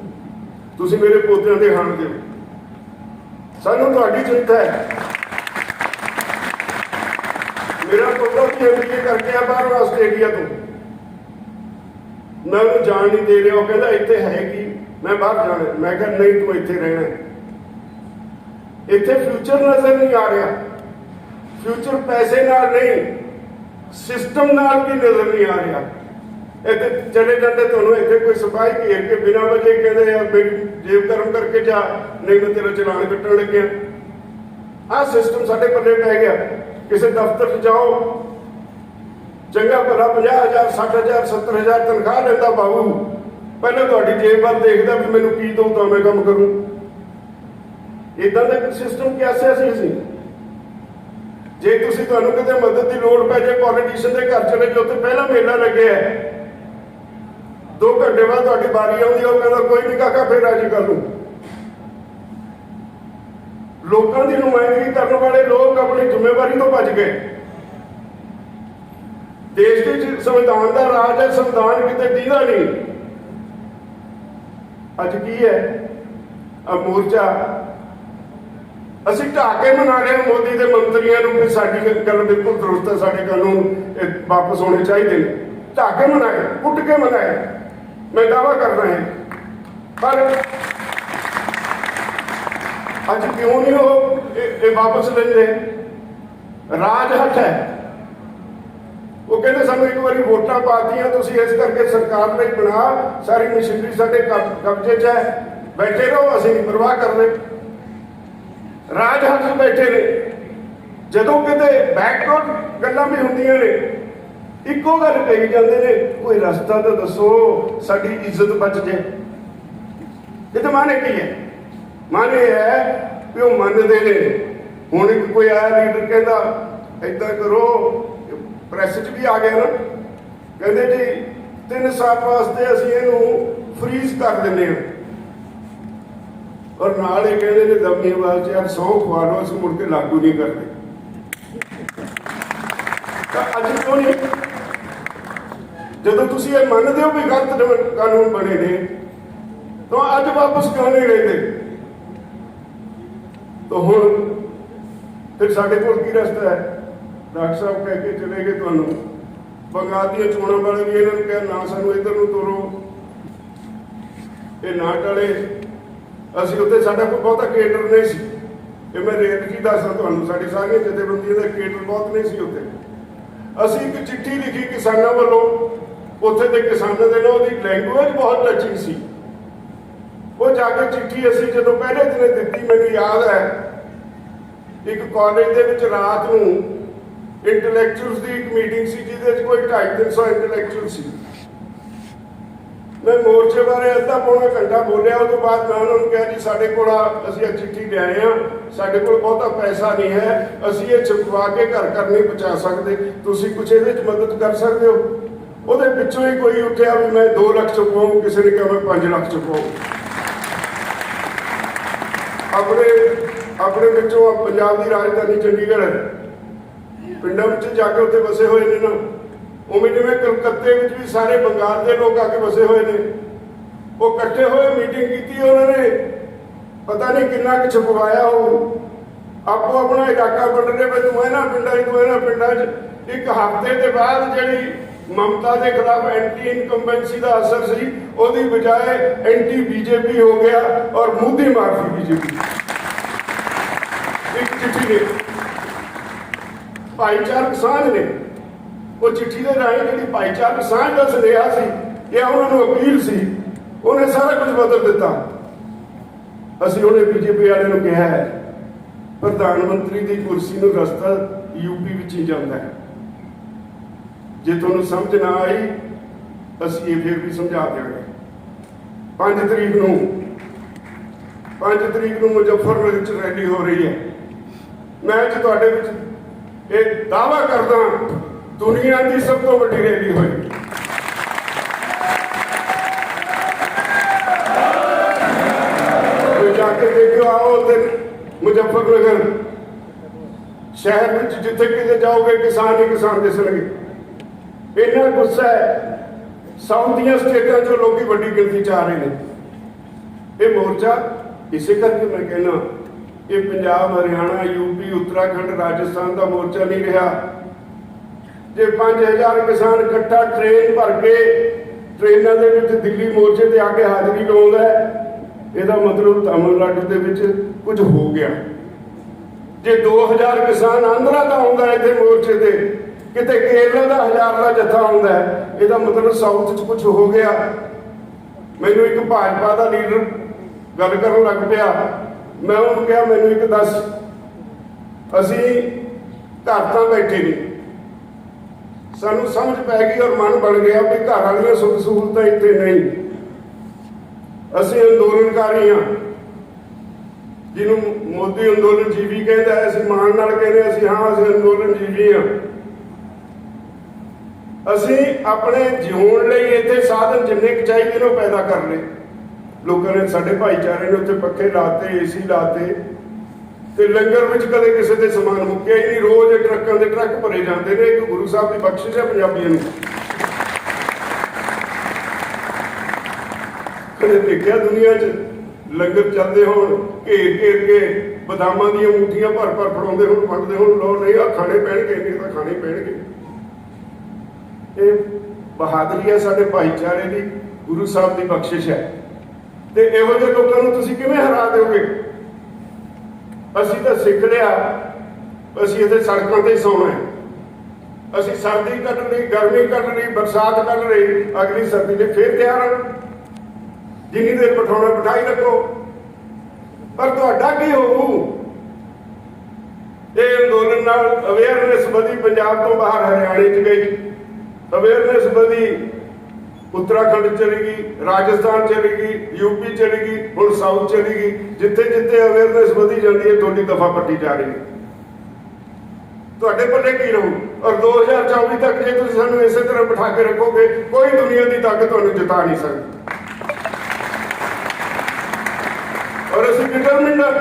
ਤੁਸੀਂ ਮੇਰੇ ਪੋਤਿਆਂ ਦੇ ਹਾਣ ਦਿਓ, ਸਾਨੂੰ ਤੁਹਾਡੀ ਚਿੰਤਾ ਹੈ। ਮੇਰਾ ਪੁੱਤਰ ਵੀ MBA ਕਰਕੇ ਆ ਬਾਹਰ ਆਸਟ੍ਰੇਲੀਆ ਤੋਂ, ਮੈਂ ਉਹਨੂੰ ਜਾਣ ਨਹੀਂ ਦੇ ਰਿਹਾ। ਉਹ ਕਹਿੰਦਾ ਇੱਥੇ ਹੈਗੀ, ਮੈਂ ਬਾਹਰ ਜਾਣਾ। ਮੈਂ ਕਿਹਾ ਨਹੀਂ, ਤੂੰ ਇੱਥੇ ਰਹਿਣਾ। ਇੱਥੇ ਫਿਊਚਰ ਨਜ਼ਰ ਨਹੀਂ ਆ ਰਿਹਾ। ਫਿਊਚਰ ਪੈਸੇ ਨਾਲ ਨਹੀਂ, ਸਿਸਟਮ ਨਾਲ ਵੀ ਨਜ਼ਰ ਨਹੀਂ ਆ ਰਿਹਾ। ਇੱਥੇ ਚਲੇ ਜਾਂਦੇ, ਤੁਹਾਨੂੰ ਇੱਥੇ ਕੋਈ ਸਿਪਾਹੀ ਘੇਰ ਕੇ ਬਿਨਾਂ ਵਜ੍ਹਾ ਕਹਿੰਦੇ ਯਾਰ ਮੇਰੀ ਜੇਬ ਗਰਮ ਕਰਕੇ ਜਾ, ਨਹੀਂ ਮੈਂ ਤੇਰਾ ਚਲਾਨ ਕੱਟਣ ਲੱਗਿਆ। ਆਹ ਸਿਸਟਮ ਸਾਡੇ ਪੱਲੇ ਪੈ ਗਿਆ। ਕਿਸੇ ਦਫ਼ਤਰ 'ਚ ਜਾਓ, ਚੰਗਾ ਭਲਾ 50,000 60,000 70,000 ਤਨਖਾਹ ਲੈਂਦਾ ਬਾਬੂ, ਪਹਿਲਾਂ ਤੁਹਾਡੀ ਜੇਬ ਵੱਲ ਦੇਖਦਾ ਵੀ ਮੈਨੂੰ ਕੀ ਦਊ ਤਾਂ ਮੈਂ ਕੰਮ ਕਰੂੰ। ਇਦਾਂ ਦਾ ਸਿਸਟਮ ਕਿਆਸਿਆ ਸੀ ਅਸੀਂ। ਜੇ ਤੁਸੀਂ ਤੁਹਾਨੂੰ ਕਿਤੇ ਮਦਦ ਦੀ ਲੋੜ ਪੈ ਜਾਏ, ਪੋਲੀਟੀਸ਼ੀਅਨ ਦੇ ਘਰ ਚਲੇ ਜਾਓ, ਉੱਥੇ ਪਹਿਲਾਂ ਮੇਲਾ ਲੱਗਿਆ ਹੈ, 2 ਘੰਟੇ ਬਾਅਦ ਤੁਹਾਡੀ ਵਾਰੀ ਆਉਂਦੀ, ਉਹ ਕਹਿੰਦਾ ਕੋਈ ਨਹੀਂ ਕਾਕਾ, ਫਿਰ ਰਾਜੀ ਕਰ ਲੂੰ। ਲੋਕਾਂ ਦੀ ਨੁਮਾਇੰਦਗੀ ਕਰਨ ਵਾਲੇ ਲੋਕ ਆਪਣੀ ਜ਼ਿੰਮੇਵਾਰੀ ਤੋਂ ਭੱਜ ਗਏ। ਦੇਸ਼ ਦੇ ਵਿੱਚ ਸੰਵਿਧਾਨ ਦਾ ਰਾਜ ਹੈ, ਸੰਵਿਧਾਨ ਕਿਤੇ ਦੀਦਾ ਨਹੀਂ। ਅੱਜ ਕੀ ਹੈ ਆ ਮੋਰਚਾ, ਅਸੀਂ ਢਾਹ ਕੇ ਮਨਾ ਰਹੇ ਹਾਂ ਮੋਦੀ ਦੇ ਮੰਤਰੀਆਂ ਨੂੰ ਵੀ ਸਾਡੀ ਗੱਲ ਬਿਲਕੁਲ ਦਰੁਸਤ ਹੈ, ਸਾਡੇ ਕਾਨੂੰਨ ਵਾਪਸ ਹੋਣੇ ਚਾਹੀਦੇ ਨੇ। ਢਾਹ ਕੇ ਮਨਾਏ, ਕੁੱਟ ਕੇ ਮਨਾਏ, ਮੈਂ ਦਾਅਵਾ ਕਰਦਾ ਹਾਂ। ਪਰ ਅੱਜ ਕਿਉਂ ਨਹੀਂ ਇਹ ਵਾਪਸ ਲੈਂਦੇ? ਰਾਜ ਹੱਥ ਹੈ। ਉਹ ਕਹਿੰਦੇ ਸਾਨੂੰ ਇੱਕ ਵਾਰੀ ਵੋਟਾਂ ਪਾਤੀਆਂ, ਤੁਸੀਂ ਇਸ ਕਰਕੇ ਸਰਕਾਰ ਲਈ ਬਣਾ, ਸਾਰੀ ਮਸ਼ੀਨਰੀ ਸਾਡੇ ਕਬਜ਼ੇ 'ਚ ਹੈ, ਬੈਠੇ ਰਹੋ, ਅਸੀਂ ਨਹੀਂ ਪਰਵਾਹ ਕਰਦੇ। ਰਾਜ ਹੱਥ ਬੈਠੇ ਨੇ। ਜਦੋਂ ਕਿਤੇ ਬੈਕਡੋਰ ਗੱਲਾਂ ਵੀ ਹੁੰਦੀਆਂ ਨੇ, ਇੱਕੋ ਗੱਲ ਕਹੀ ਜਾਂਦੇ ਨੇ, ਕੋਈ ਰਸਤਾ ਤਾਂ ਦੱਸੋ ਸਾਡੀ ਇੱਜ਼ਤ ਬਚ ਜੇ। ਇਹ ਤਾਂ ਮਾਨੇ ਕੀ ਹੈ? ਮਾਨੇ ਹੈ ਵੀ ਉਹ ਮੰਨਦੇ ਨੇ। ਹੁਣ ਇੱਕ ਕੋਈ ਆਇਆ ਲੀਡਰ ਕਹਿੰਦਾ ਏਦਾਂ ਕਰੋ, ਪ੍ਰੈਸ 'ਚ ਵੀ ਆ ਗਿਆ ਨਾ, ਕਹਿੰਦੇ ਜੀ 3 ਸਾਲ ਵਾਸਤੇ ਅਸੀਂ ਇਹਨੂੰ ਫਰੀਜ਼ ਕਰ ਦਿੰਦੇ ਹਾਂ, ਔਰ ਨਾਲ ਇਹ ਕਹਿੰਦੇ ਨੇ ਦਮੀ ਆਵਾਜ਼ 'ਚ ਯਾਰ 100 ਖਵਾ ਲਓ, ਅਸੀਂ ਮੁੜ ਕੇ ਲਾਗੂ ਨਹੀਂ ਕਰਦੇ। ਤਾਂ ਅੱਜ ਕਿਉਂ ਨਹੀਂ? ਜਦੋਂ ਤੁਸੀਂ ਇਹ ਮੰਨਦੇ ਹੋ ਵੀ ਗਲਤ ਕਾਨੂੰਨ ਬਣੇ ਨੇ, ਤਾਂ ਅੱਜ ਵਾਪਸ ਕਿਉਂ ਨਹੀਂ ਲੈਂਦੇ? ਤਾਂ ਹੁਣ ਫਿਰ ਸਾਡੇ ਕੋਲ ਕੀ ਰਸਤਾ ਹੈ? ਡਾਕਟਰ ਸਾਹਿਬ ਕਹਿ ਕੇ ਚਲੇ ਗਏ ਤੁਹਾਨੂੰ, ਬੰਗਾਲ ਦੀਆਂ ਚੋਣਾਂ ਵਾਲੇ ਵੀ ਇਹਨਾਂ ਨੂੰ ਕਿਹਾ ਨਾ ਸਾਨੂੰ ਇੱਧਰ ਨੂੰ ਤੋਰੋ, ਇਹ ਨਾ ਟਲੇ। ਅਸੀਂ ਉੱਥੇ ਸਾਡਾ ਕੋਈ ਬਹੁਤਾ ਕੇਡਰ ਨਹੀਂ ਸੀ। ਇਹ ਮੈਂ ਰੇਟ ਕੀ ਦੱਸਾਂ ਤੁਹਾਨੂੰ, ਸਾਡੀ ਸਾਰੀਆਂ ਜਥੇਬੰਦੀਆਂ ਦਾ ਕੇਡਰ ਬਹੁਤ ਨਹੀਂ ਸੀ ਉੱਥੇ। ਅਸੀਂ ਇੱਕ ਚਿੱਠੀ ਲਿਖੀ ਕਿਸਾਨਾਂ ਵੱਲੋਂ, ਉੱਥੇ ਦੇ ਕਿਸਾਨਾਂ ਦੇ ਨਾਲ ਉਹਦੀ ਲੈਂਗੁਏਜ ਬਹੁਤ ਟੱਚਿੰਗ ਸੀ। ਉਹ ਜਾ ਕੇ ਚਿੱਠੀ ਅਸੀਂ ਜਦੋਂ ਪਹਿਲੇ ਦਿਨ ਦਿੱਤੀ, ਮੈਨੂੰ ਯਾਦ ਹੈ ਇੱਕ ਕਾਲਜ ਦੇ ਵਿੱਚ ਰਾਤ ਨੂੰ ਇੰਟੈਲੈਕਚੁਅਲਸ ਦੀ ਇੱਕ ਮੀਟਿੰਗ ਸੀ ਜਿਹਦੇ ਵਿੱਚ ਕੋਈ 250-300 ਇੰਟੈਲੈਕਚੁਅਲ ਸੀ। ਮੈਂ ਮੋਰਚੇ ਬਾਰੇ ਅੱਧਾ ਪੌਣਾ ਘੰਟਾ ਬੋਲਿਆ। ਉਹ ਤੋਂ ਬਾਅਦ ਮੈਂ ਉਹਨਾਂ ਨੂੰ ਕਿਹਾ ਜੀ ਸਾਡੇ ਕੋਲ ਅਸੀਂ ਇਹ ਚਿੱਠੀ ਲੈ ਆਏ ਹਾਂ, ਸਾਡੇ ਕੋਲ ਬਹੁਤਾ ਪੈਸਾ ਨਹੀਂ ਹੈ, ਅਸੀਂ ਇਹ ਛੁਪਵਾ ਕੇ ਘਰ ਘਰ ਨਹੀਂ ਪਹੁੰਚਾ ਸਕਦੇ, ਤੁਸੀਂ ਕੁਛ ਇਹਦੇ 'ਚ ਮਦਦ ਕਰ ਸਕਦੇ ਹੋ। ਉਹਦੇ ਪਿੱਛੋਂ ਹੀ ਕੋਈ ਉੱਠਿਆ ਵੀ ਮੈਂ 2 ਲੱਖ ਚੁਕਾਉਂ, ਕਿਸੇ ਨੇ ਕਿਹਾ ਮੈਂ 5 ਲੱਖ ਚੁਕਾਉਂ। ਆਪਣੇ ਵਿੱਚੋਂ ਪੰਜਾਬ ਦੀ ਰਾਜਧਾਨੀ ਚੰਡੀਗੜ੍ਹ ਹੈ, ਪਿੰਡਾਂ ਵਿੱਚ ਜਾ ਕੇ ਉੱਥੇ ਵਸੇ ਹੋਏ ਨੇ ਨਾ, ਉਵੇਂ ਜਿਵੇਂ ਕਲਕੱਤੇ ਵਿੱਚ ਵੀ ਸਾਰੇ ਬੰਗਾਲ ਦੇ ਲੋਕ ਆ ਕੇ ਵਸੇ ਹੋਏ ਨੇ। ਉਹ ਇਕੱਠੇ ਹੋਏ ਮੀਟਿੰਗ ਕੀਤੀ, ਉਹਨਾਂ ਨੇ ਪਤਾ ਨਹੀਂ ਕਿੰਨਾ ਕੁ ਛੁਪਵਾਇਆ। ਉਹ ਆਪੋ ਆਪਣਾ ਇਲਾਕਾ ਵੰਡ ਰਹੇ ਵੀ ਤੂੰ ਇਹਨਾਂ ਪਿੰਡਾਂ 'ਚ। ਇੱਕ ਹਫ਼ਤੇ ਦੇ ਬਾਅਦ ਜਿਹੜੀ ਮਮਤਾ ਦੇ ਖਿਲਾਫ ਐਂਟੀ ਇਨਕੰਬੈਂਸੀ ਦਾ ਅਸਰ ਸੀ, ਉਹਦੀ ਬਜਾਏ ਐਂਟੀ ਬੀਜੇਪੀ ਹੋ ਗਿਆ ਔਰ ਮੋਦੀ ਮਾਰਦੀ ਬੀਜੇਪੀ। ਇੱਕ ਚਿੱਠੀ ਨੇ ਭਾਈਚਾਰਕ ਸਾਂਝ ਨੇ, ਉਹ ਚਿੱਠੀ ਦੇ ਰਾਹੀਂ ਜਿਹੜੀ ਭਾਈਚਾਰਕ ਸਾਂਝ ਦਾ ਸੁਨੇਹਾ ਸੀ, ਇਹ ਉਹਨਾਂ ਨੂੰ ਅਪੀਲ ਸੀ, ਉਹਨੇ ਸਾਰਾ ਕੁਝ ਬਦਲ ਦਿੱਤਾ। ਅਸੀਂ ਉਹਨੇ ਬੀਜੇਪੀ ਵਾਲਿਆਂ ਨੂੰ ਕਿਹਾ ਹੈ ਪ੍ਰਧਾਨ ਮੰਤਰੀ ਦੀ ਕੁਰਸੀ ਨੂੰ ਰਸਤਾ ਯੂਪੀ ਵਿੱਚ ਹੀ ਜਾਂਦਾ ਹੈ। ਜੇ ਤੁਹਾਨੂੰ ਸਮਝ ਨਾ ਆਈ ਅਸੀਂ ਇਹ ਫਿਰ ਵੀ ਸਮਝਾ ਦਿਆਂਗੇ। 5 ਤਰੀਕ ਨੂੰ ਮੁਜ਼ੱਫਰਨਗਰ ਵਿੱਚ ਰੈਲੀ ਹੋ ਰਹੀ ਹੈ। ਮੈਂ ਅੱਜ ਤੁਹਾਡੇ ਵਿੱਚ ਇਹ ਦਾਅਵਾ ਕਰਦਾ ਦੁਨੀਆ ਦੀ ਸਭ ਤੋਂ ਵੱਡੀ ਰੈਲੀ ਹੋਏਗੀ। ਜਾ ਕੇ ਦੇਖਿਓ, ਆਓ ਉੱਥੇ ਮੁਜ਼ੱਫਰਨਗਰ ਸ਼ਹਿਰ ਵਿੱਚ ਜਿੱਥੇ ਕਿਤੇ ਜਾਓਗੇ ਕਿਸਾਨ ਹੀ ਕਿਸਾਨ ਦਿਸਣਗੇ। ਇੰਨਾ ਗੁੱਸਾ ਹੈ, ਸਾਊਥ ਦੀਆਂ ਸਟੇਟਾਂ 'ਚੋਂ ਲੋਕੀ ਵੱਡੀ ਗਿਣਤੀ 'ਚ ਆ ਰਹੇ ਨੇ। ਇਹ ਮੋਰਚਾ ਇਸੇ ਕਰਕੇ ਮੈਂ ਕਹਿੰਦਾ ਇਹ ਪੰਜਾਬ, ਹਰਿਆਣਾ, ਯੂਪੀ, ਉੱਤਰਾਖੰਡ, ਰਾਜਸਥਾਨ ਦਾ ਮੋਰਚਾ ਨਹੀਂ ਰਿਹਾ। ਜੇ 5000 ਕਿਸਾਨ ਇਕੱਠਾ ਟ੍ਰੇਨ ਭਰ ਕੇ ਟ੍ਰੇਨਾਂ ਦੇ ਵਿੱਚ ਦਿੱਲੀ ਮੋਰਚੇ ਤੇ ਆ ਕੇ ਹਾਜ਼ਰੀ ਲਾਉਂਦਾ, ਇਹਦਾ ਮਤਲਬ ਤਾਮਿਲਨਾਡੂ ਦੇ ਵਿੱਚ ਕੁਝ ਹੋ ਗਿਆ। ਜੇ 2000 ਕਿਸਾਨ ਆਂਧਰਾ ਦਾ ਆਉਂਦਾ ਇੱਥੇ ਮੋਰਚੇ ਤੇ, ਕਿਤੇ ਕੇਰਲਾ ਦਾ 1000 ਦਾ ਜੱਥਾ ਆਉਂਦਾ, ਇਹਦਾ ਮਤਲਬ ਸਾਊਥ 'ਚ ਕੁਝ ਹੋ ਗਿਆ। ਮੈਨੂੰ ਇੱਕ ਭਾਜਪਾ ਦਾ ਲੀਡਰ ਗੱਲ ਕਰਨ ਲੱਗ ਪਿਆ। ਮੈਂ ਉਹਨੂੰ ਕਿਹਾ ਮੈਨੂੰ ਇੱਕ ਦੱਸ, ਅਸੀਂ ਘਰ ਤਾਂ ਬੈਠੇ ਨਹੀਂ, ਸਾਨੂੰ ਸਮਝ ਪੈ ਗਈ ਔਰ ਮਨ ਬਣ ਗਿਆ ਵੀ ਘਰ ਵਾਲੀਆਂ ਸੁੱਖ ਸਹੂਲਤਾਂ ਇੱਥੇ ਨਹੀਂ। ਅਸੀਂ ਅੰਦੋਲਨਕਾਰੀ ਹਾਂ, ਜਿਹਨੂੰ ਮੋਦੀ ਅੰਦੋਲਨ ਜੀਵੀ ਕਹਿੰਦਾ ਹੈ, ਅਸੀਂ ਮਾਣ ਨਾਲ ਕਹਿੰਦੇ ਅਸੀਂ ਅੰਦੋਲਨ ਜੀਵੀ ਹਾਂ। ਅਸੀਂ ਆਪਣੇ ਜਿਉਣ ਲਈ ਇੱਥੇ ਸਾਧਨ ਜਿੰਨੇ ਕੁ ਚਾਹੀਦੇ ਨੇ ਉਹ ਪੈਦਾ ਕਰ ਲਏ। ਲੋਕਾਂ ਨੇ, ਸਾਡੇ ਭਾਈਚਾਰੇ ਨੇ ਉੱਥੇ ਪੱਖੇ ਲਾਤੇ, ਏਸੀ ਲਾਤੇ, ਤੇ ਲੰਗਰ ਵਿੱਚ ਕਦੇ ਕਿਸੇ ਦੇ ਸਮਾਨ ਮੁੱਕਿਆ ਹੀ ਨਹੀਂ। ਰੋਜ਼ ਟਰੱਕਾਂ ਦੇ ਟਰੱਕ ਭਰੇ ਜਾਂਦੇ ਨੇ। ਇੱਕ ਗੁਰੂ ਸਾਹਿਬ ਦੀ ਬਖਸ਼ਿਸ਼ ਹੈ ਪੰਜਾਬੀਆਂ ਨੂੰ। ਕਦੇ ਦੇਖਿਆ ਦੁਨੀਆ 'ਚ ਲੰਗਰ ਚੱਲਦੇ ਹੋਣ, ਘੇਰ ਕੇ ਬਦਾਮਾਂ ਦੀਆਂ ਮੁੱਠੀਆਂ ਭਰ ਫੜਾਉਂਦੇ ਹੋਣ, ਵੰਡਦੇ ਹੋਣ, ਲੋ ਨਹੀਂ ਆ ਖਾਣੇ ਪੈਣਗੇ, ਨਹੀਂ ਤਾਂ ਖਾਣੇ ਪੈਣਗੇ। ਇਹ ਬਹਾਦਰੀ ਹੈ ਸਾਡੇ ਭਾਈਚਾਰੇ ਦੀ, ਗੁਰੂ ਸਾਹਿਬ ਦੀ ਬਖਸ਼ਿਸ਼ ਹੈ। ਤੇ ਇਹੋ ਜਿਹੇ ਲੋਕਾਂ ਨੂੰ ਤੁਸੀਂ ਕਿਵੇਂ ਹਰਾ ਦਿਓਗੇ? ਅਸੀਂ ਤਾਂ ਸਿੱਖ ਲਿਆ ਅਸੀਂ ਇੱਥੇ ਸੜਕਾਂ ਤੇ ਹੀ ਸੌਣਾ ਹੈ। ਅਸੀਂ ਸਰਦੀ ਕੱਢ ਲਈ, ਗਰਮੀ ਕੱਢ ਲਈ, ਬਰਸਾਤ ਕੱਢ ਲਈ, ਅਗਲੀ ਸਰਦੀ ਲਈ ਫੇਰ ਤਿਆਰ ਹਾਂ। ਜਿੰਨੀ ਦੇਰ ਬਿਠਾਉਣਾ ਬਿਠਾਈ ਰੱਖੋ। ਪਰ ਤੁਹਾਡਾ ਕੀ ਹੋਊ? ਇਹ ਅੰਦੋਲਨ ਨਾਲ ਅਵੇਅਰਨੈਸ ਵਧੀ, ਪੰਜਾਬ ਤੋਂ ਬਾਹਰ ਹਰਿਆਣੇ 'ਚ ਗਈ, ਅਵੇਅਰਨੈਸ ਵਧੀ, ਉੱਤਰਾਖੰਡ ਚਲੀ ਗਈ, ਰਾਜਸਥਾਨ ਚਲੀ ਗਈ, ਯੂਪੀ ਚਲੀ ਗਈ, ਹੁਣ ਸਾਊਥ ਚਲੀ ਗਈ। ਜਿੱਥੇ ਜਿੱਥੇ ਅਵੇਅਰਨੈਸ ਵਧੀ ਜਾਂਦੀ ਹੈ ਤੁਹਾਡੀ ਦਫਾ ਪੱਟੀ ਜਾ ਰਹੀ ਹੈ। ਤੁਹਾਡੇ ਪੱਲੇ ਕੀ ਰਹੂ? ਔਰ 2024 ਤੱਕ ਜੇ ਤੁਸੀਂ ਸਾਨੂੰ ਇਸੇ ਤਰ੍ਹਾਂ ਬਿਠਾ ਕੇ ਰੱਖੋਗੇ, ਕੋਈ ਦੁਨੀਆ ਦੀ ਤਾਕਤ ਤੁਹਾਨੂੰ ਜਿਤਾ ਨਹੀਂ ਸਕਦੀ। ਔਰ ਅਸੀਂ ਡਿਟਰਮਿੰਡ ਹਾਂ,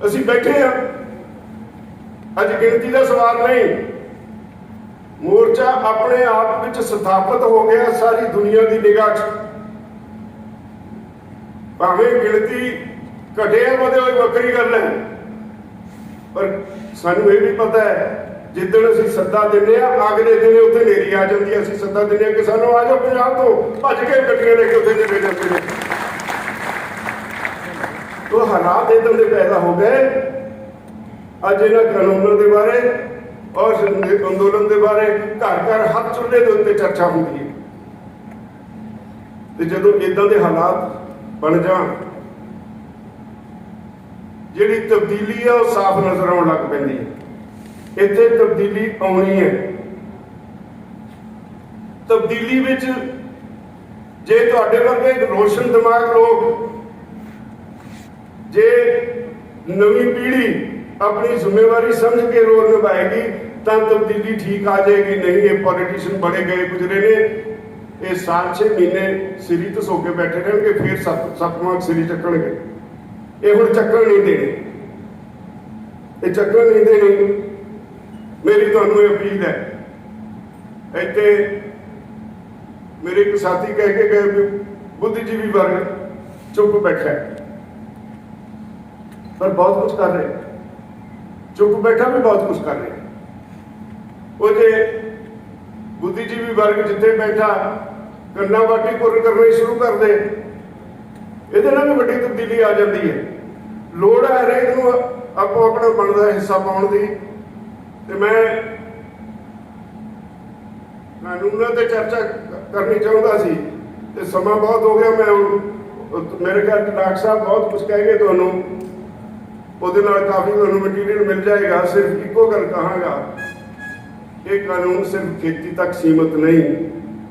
ਅਸੀਂ ਬੈਠੇ ਹਾਂ। ਅੱਜ ਗਿਣਤੀ ਦਾ ਸਵਾਲ ਨਹੀਂ, ਮੋਰਚਾ ਆਪਣੇ ਆਪ ਵਿੱਚ ਸਥਾਪਿਤ ਹੋ ਗਿਆ ਸਾਰੀ ਦੁਨੀਆ ਦੀ ਨਿਗਾਹ 'ਚ। ਭਾਵੇਂ ਗਿਣਤੀ ਘਟਿਆ ਵਧੇ ਹੋਈ ਵੱਖਰੀ ਗੱਲ ਹੈ, ਪਰ ਸਾਨੂੰ ਇਹ ਵੀ ਪਤਾ ਹੈ ਜਿੱਦਣ ਅਸੀਂ ਸੱਦਾ ਦਿੰਦੇ ਆ, ਅਗਲੇ ਦਿਨ ਉੱਥੇ ਨੇਰੀ ਆ ਜਾਂਦੀ ਹੈ। ਅਸੀਂ ਸੱਦਾ ਦਿੰਦੇ ਆ ਕਿ ਸਾਨੂੰ ਆ ਜਾਓ ਪੰਜਾਬ ਤੋਂ, ਭੱਜ ਕੇ ਗੱਡੀਆਂ ਲੈ ਕੇ ਉੱਥੇ ਚਲੇ ਜਾਂਦੇ ਨੇ। ਉਹ ਹਾਲਾਤ ਇੱਦਾਂ ਦੇ ਪੈਦਾ ਹੋ ਗਏ। ਅੱਜ ਇਹਨਾਂ ਕਾਨੂੰਨਾਂ ਦੇ ਬਾਰੇ ਔਰ ਅੰਦੋਲਨ ਦੇ ਬਾਰੇ ਘਰ ਘਰ ਹੱਥ ਚੁੱਲ੍ਹੇ ਦੇ ਉੱਤੇ ਚਰਚਾ ਹੁੰਦੀ ਹੈ। ਤੇ ਜਦੋਂ ਇਦਾਂ ਦੇ ਹਾਲਾਤ ਬਣ ਜਾਣ, ਜਿਹੜੀ ਤਬਦੀਲੀ ਆ ਉਹ ਸਾਫ਼ ਨਜ਼ਰ ਆਉਣ ਲੱਗ ਪੈਂਦੀ ਹੈ। ਇੱਥੇ ਤਬਦੀਲੀ ਆਉਣੀ ਹੈ। ਤਬਦੀਲੀ ਵਿੱਚ ਜੇ ਤੁਹਾਡੇ ਵਰਗੇ ਰੋਸ਼ਨ ਦਿਮਾਗ ਲੋਕ, ਜੇ ਨਵੀਂ ਪੀੜ੍ਹੀ ਆਪਣੀ ਜ਼ਿੰਮੇਵਾਰੀ ਸਮਝ ਕੇ ਰੋਲ ਨਿਭਾਏਗੀ ਤਾਂ ਤਬਦੀਲੀ ਠੀਕ ਆ ਜਾਏਗੀ। ਨਹੀਂ ਇਹ ਪੋਲੀਟੀਸ਼ੀਅਨ ਬੜੇ ਗਏ ਗੁਜ਼ਰੇ ਨੇ, ਇਹ 6 ਮਹੀਨੇ ਸਿਰੀ ਧਸੋ ਕੇ ਬੈਠੇ ਰਹਿਣਗੇ, ਫਿਰ ਸੱਤਵਾਂ ਸਿਰੀ ਚੱਕਣਗੇ। ਇਹ ਹੁਣ ਚੱਕਣ ਨਹੀਂ ਦੇਣੇ, ਇਹ ਚੱਕਣ ਨਹੀਂ ਦੇਣੀ। ਮੇਰੀ ਤੁਹਾਨੂੰ ਇਹ ਅਪੀਲ ਹੈ। ਇੱਥੇ ਮੇਰੇ ਇੱਕ ਸਾਥੀ ਕਹਿ ਕੇ ਗਏ ਵੀ ਬੁੱਧੀਜੀਵੀ ਵਰਗ ਚੁੱਪ ਬੈਠਾ ਹੈ, ਪਰ ਬਹੁਤ ਕੁਝ ਕਰ ਰਿਹਾ। ਚੁੱਪ ਬੈਠਾ ਵੀ ਬਹੁਤ ਕੁਝ ਕਰ ਰਿਹਾ। ਉਹ ਜੇ ਬੁੱਧੀਜੀਵੀ ਵਰਗ ਜਿੱਥੇ ਬੈਠਾ ਕੰਨਾਂ ਵਾਟੀ ਪੁਰ ਕਰਨੇ ਸ਼ੁਰੂ ਕਰ ਦੇ, ਇਹਦੇ ਨਾਲ ਵੀ ਵੱਡੀ ਤਬਦੀਲੀ ਆ ਜਾਂਦੀ ਹੈ। ਲੋੜ ਹੈ ਹਰੇਕ ਨੂੰ ਆਪੋ ਆਪਣਾ ਬਣਦਾ ਹਿੱਸਾ ਪਾਉਣ ਦੀ। ਤੇ ਮੈਂ ਕਾਨੂੰਨਾਂ ਤੇ ਚਰਚਾ ਕਰਨੀ ਚਾਹੁੰਦਾ ਸੀ ਤੇ ਸਮਾਂ ਬਹੁਤ ਹੋ ਗਿਆ। ਮੈਂ ਮੇਰੇ ਖਿਆਲ ਡਾਕਟਰ ਸਾਹਿਬ ਬਹੁਤ ਕੁਝ ਕਹਿ ਗਏ ਤੁਹਾਨੂੰ, ਉਹਦੇ ਨਾਲ ਕਾਫੀ ਤੁਹਾਨੂੰ ਮਟੀਰੀਅਲ ਮਿਲ ਜਾਏਗਾ। ਸਿਰਫ ਇੱਕੋ ਗੱਲ ਕਹਾਂਗਾ, ਇਹ ਕਾਨੂੰਨ ਸਿਰਫ ਖੇਤੀ ਤੱਕ ਸੀਮਤ ਨਹੀਂ,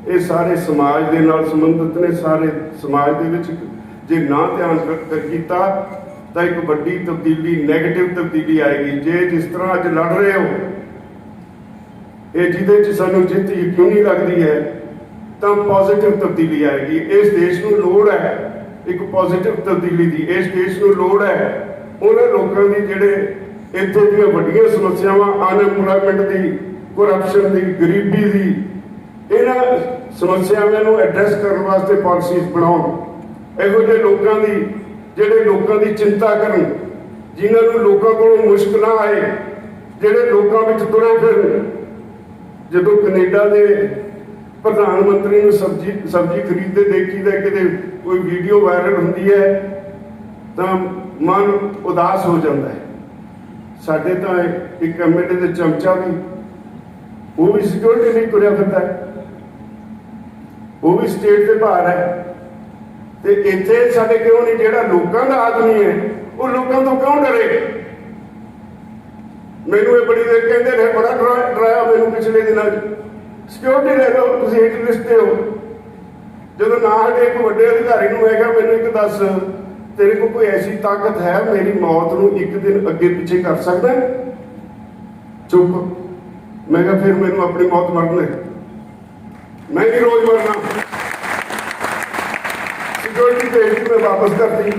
ਇਹ ਸਾਰੇ ਸਮਾਜ ਦੇ ਨਾਲ ਸੰਬੰਧਿਤ ਨੇ। ਸਾਰੇ ਸਮਾਜ ਦੇ ਵਿੱਚ ਜੇ ਨਾ ਧਿਆਨ ਕੀਤਾ ਤਾਂ ਇੱਕ ਵੱਡੀ ਤਬਦੀਲੀ, ਨੈਗੇਟਿਵ ਤਬਦੀਲੀ ਆਏਗੀ। ਜੇ ਜਿਸ ਤਰ੍ਹਾਂ ਅੱਜ ਲੜ ਰਹੇ ਹੋ, ਇਹ ਜਿਹਦੇ 'ਚ ਸਾਨੂੰ ਜਿੱਤ ਯਕੀਨੀ ਲੱਗਦੀ ਹੈ, ਤਾਂ ਪੋਜ਼ਿਟਿਵ ਤਬਦੀਲੀ ਆਏਗੀ। ਇਸ ਦੇਸ਼ ਨੂੰ ਲੋੜ ਹੈ ਇੱਕ ਪੋਜ਼ਿਟਿਵ ਤਬਦੀਲੀ ਦੀ। ਇਸ ਦੇਸ਼ ਨੂੰ ਲੋੜ ਹੈ ਉਹਨਾਂ ਲੋਕਾਂ ਦੀ ਜਿਹੜੇ ਇੱਥੇ ਦੀਆਂ ਵੱਡੀਆਂ ਸਮੱਸਿਆਵਾਂ, ਅਨਐਮਪਲੋਇਮੈਂਟ ਦੀ, ਕਰਪਸ਼ਨ ਦੀ, ਗਰੀਬੀ ਦੀ, ਇਹਨਾਂ ਸਮੱਸਿਆਵਾਂ ਨੂੰ ਐਡਰੈਸ ਕਰਨ ਵਾਸਤੇ ਪਾਲਿਸੀਜ਼ ਬਣਾਉਣ। ਇਹੋ ਜਿਹੇ ਲੋਕਾਂ ਦੀ ਜਿਹੜੇ ਲੋਕਾਂ ਦੀ ਚਿੰਤਾ ਕਰਨ, ਜਿਨ੍ਹਾਂ ਨੂੰ ਲੋਕਾਂ ਕੋਲੋਂ ਮੁਸ਼ਕ ਨਾ ਆਏ, ਜਿਹੜੇ ਲੋਕਾਂ ਵਿੱਚ ਤੁਰੇ ਫਿਰਨ। ਜਦੋਂ ਕੈਨੇਡਾ ਦੇ ਪ੍ਰਧਾਨ ਮੰਤਰੀ ਨੂੰ ਸਬਜ਼ੀ ਖਰੀਦਦੇ ਦੇਖੀਦਾ, ਕਿਤੇ ਕੋਈ ਵੀਡੀਓ ਵਾਇਰਲ ਹੁੰਦੀ ਹੈ ਤਾਂ ਮਨ ਉਦਾਸ ਹੋ ਜਾਂਦਾ ਹੈ। ਸਾਡੇ ਤਾਂ ਇੱਕ ਐਮਐਲਏ ਦੇ ਚਮਚਾ ਵੀ, ਉਹ ਵੀ ਸਿਕਿਉਰਿਟੀ ਲਈ ਤੁਰਿਆ ਫਿਰਦਾ ਹੈ, ਉਹ ਵੀ ਸਟੇਟ ਦੇ ਬਾਹਰ ਹੈ। ਤੇ ਇੱਥੇ ਸਾਡੇ ਕਿਉਂ ਨਹੀਂ? ਜਿਹੜਾ ਲੋਕਾਂ ਦਾ ਆਦਮੀ ਹੈ ਉਹ ਲੋਕਾਂ ਤੋਂ ਕਿਉਂ ਡਰੇ? ਮੈਨੂੰ ਇਹ ਬੜੀ ਦੇਰ ਕਹਿੰਦੇ ਰਹੇ, ਬੜਾ ਡਰਾਇਆ ਮੈਨੂੰ ਪਿਛਲੇ ਦਿਨਾਂ 'ਚ, ਸਿਕਿਉਰਿਟੀ ਲੈ ਲਓ, ਤੁਸੀਂ ਹਿੱਟ ਲਿਸਟ ਤੇ ਹੋ। ਜਦੋਂ ਨਾ ਹਟੇ ਇੱਕ ਵੱਡੇ ਅਧਿਕਾਰੀ ਨੂੰ ਮੈਂ ਕਿਹਾ ਮੈਨੂੰ ਇੱਕ ਦੱਸ, ਤੇਰੇ ਕੋਲ ਕੋਈ ਐਸੀ ਤਾਕਤ ਹੈ ਮੇਰੀ ਮੌਤ ਨੂੰ ਇੱਕ ਦਿਨ ਅੱਗੇ ਪਿੱਛੇ ਕਰ ਸਕਦਾ? ਚੁੱਪ। ਮੈਂ ਕਿਹਾ ਫਿਰ ਮੈਨੂੰ ਆਪਣੀ ਮੌਤ ਮਰਨ ਦੇ, ਮੈਂ ਵੀ ਰੋਜ਼ ਮਰਨਾ। ਸਿਕਿਉਰਿਟੀ ਭੇਜ ਮੈਂ ਵਾਪਸ ਕਰਤੀ।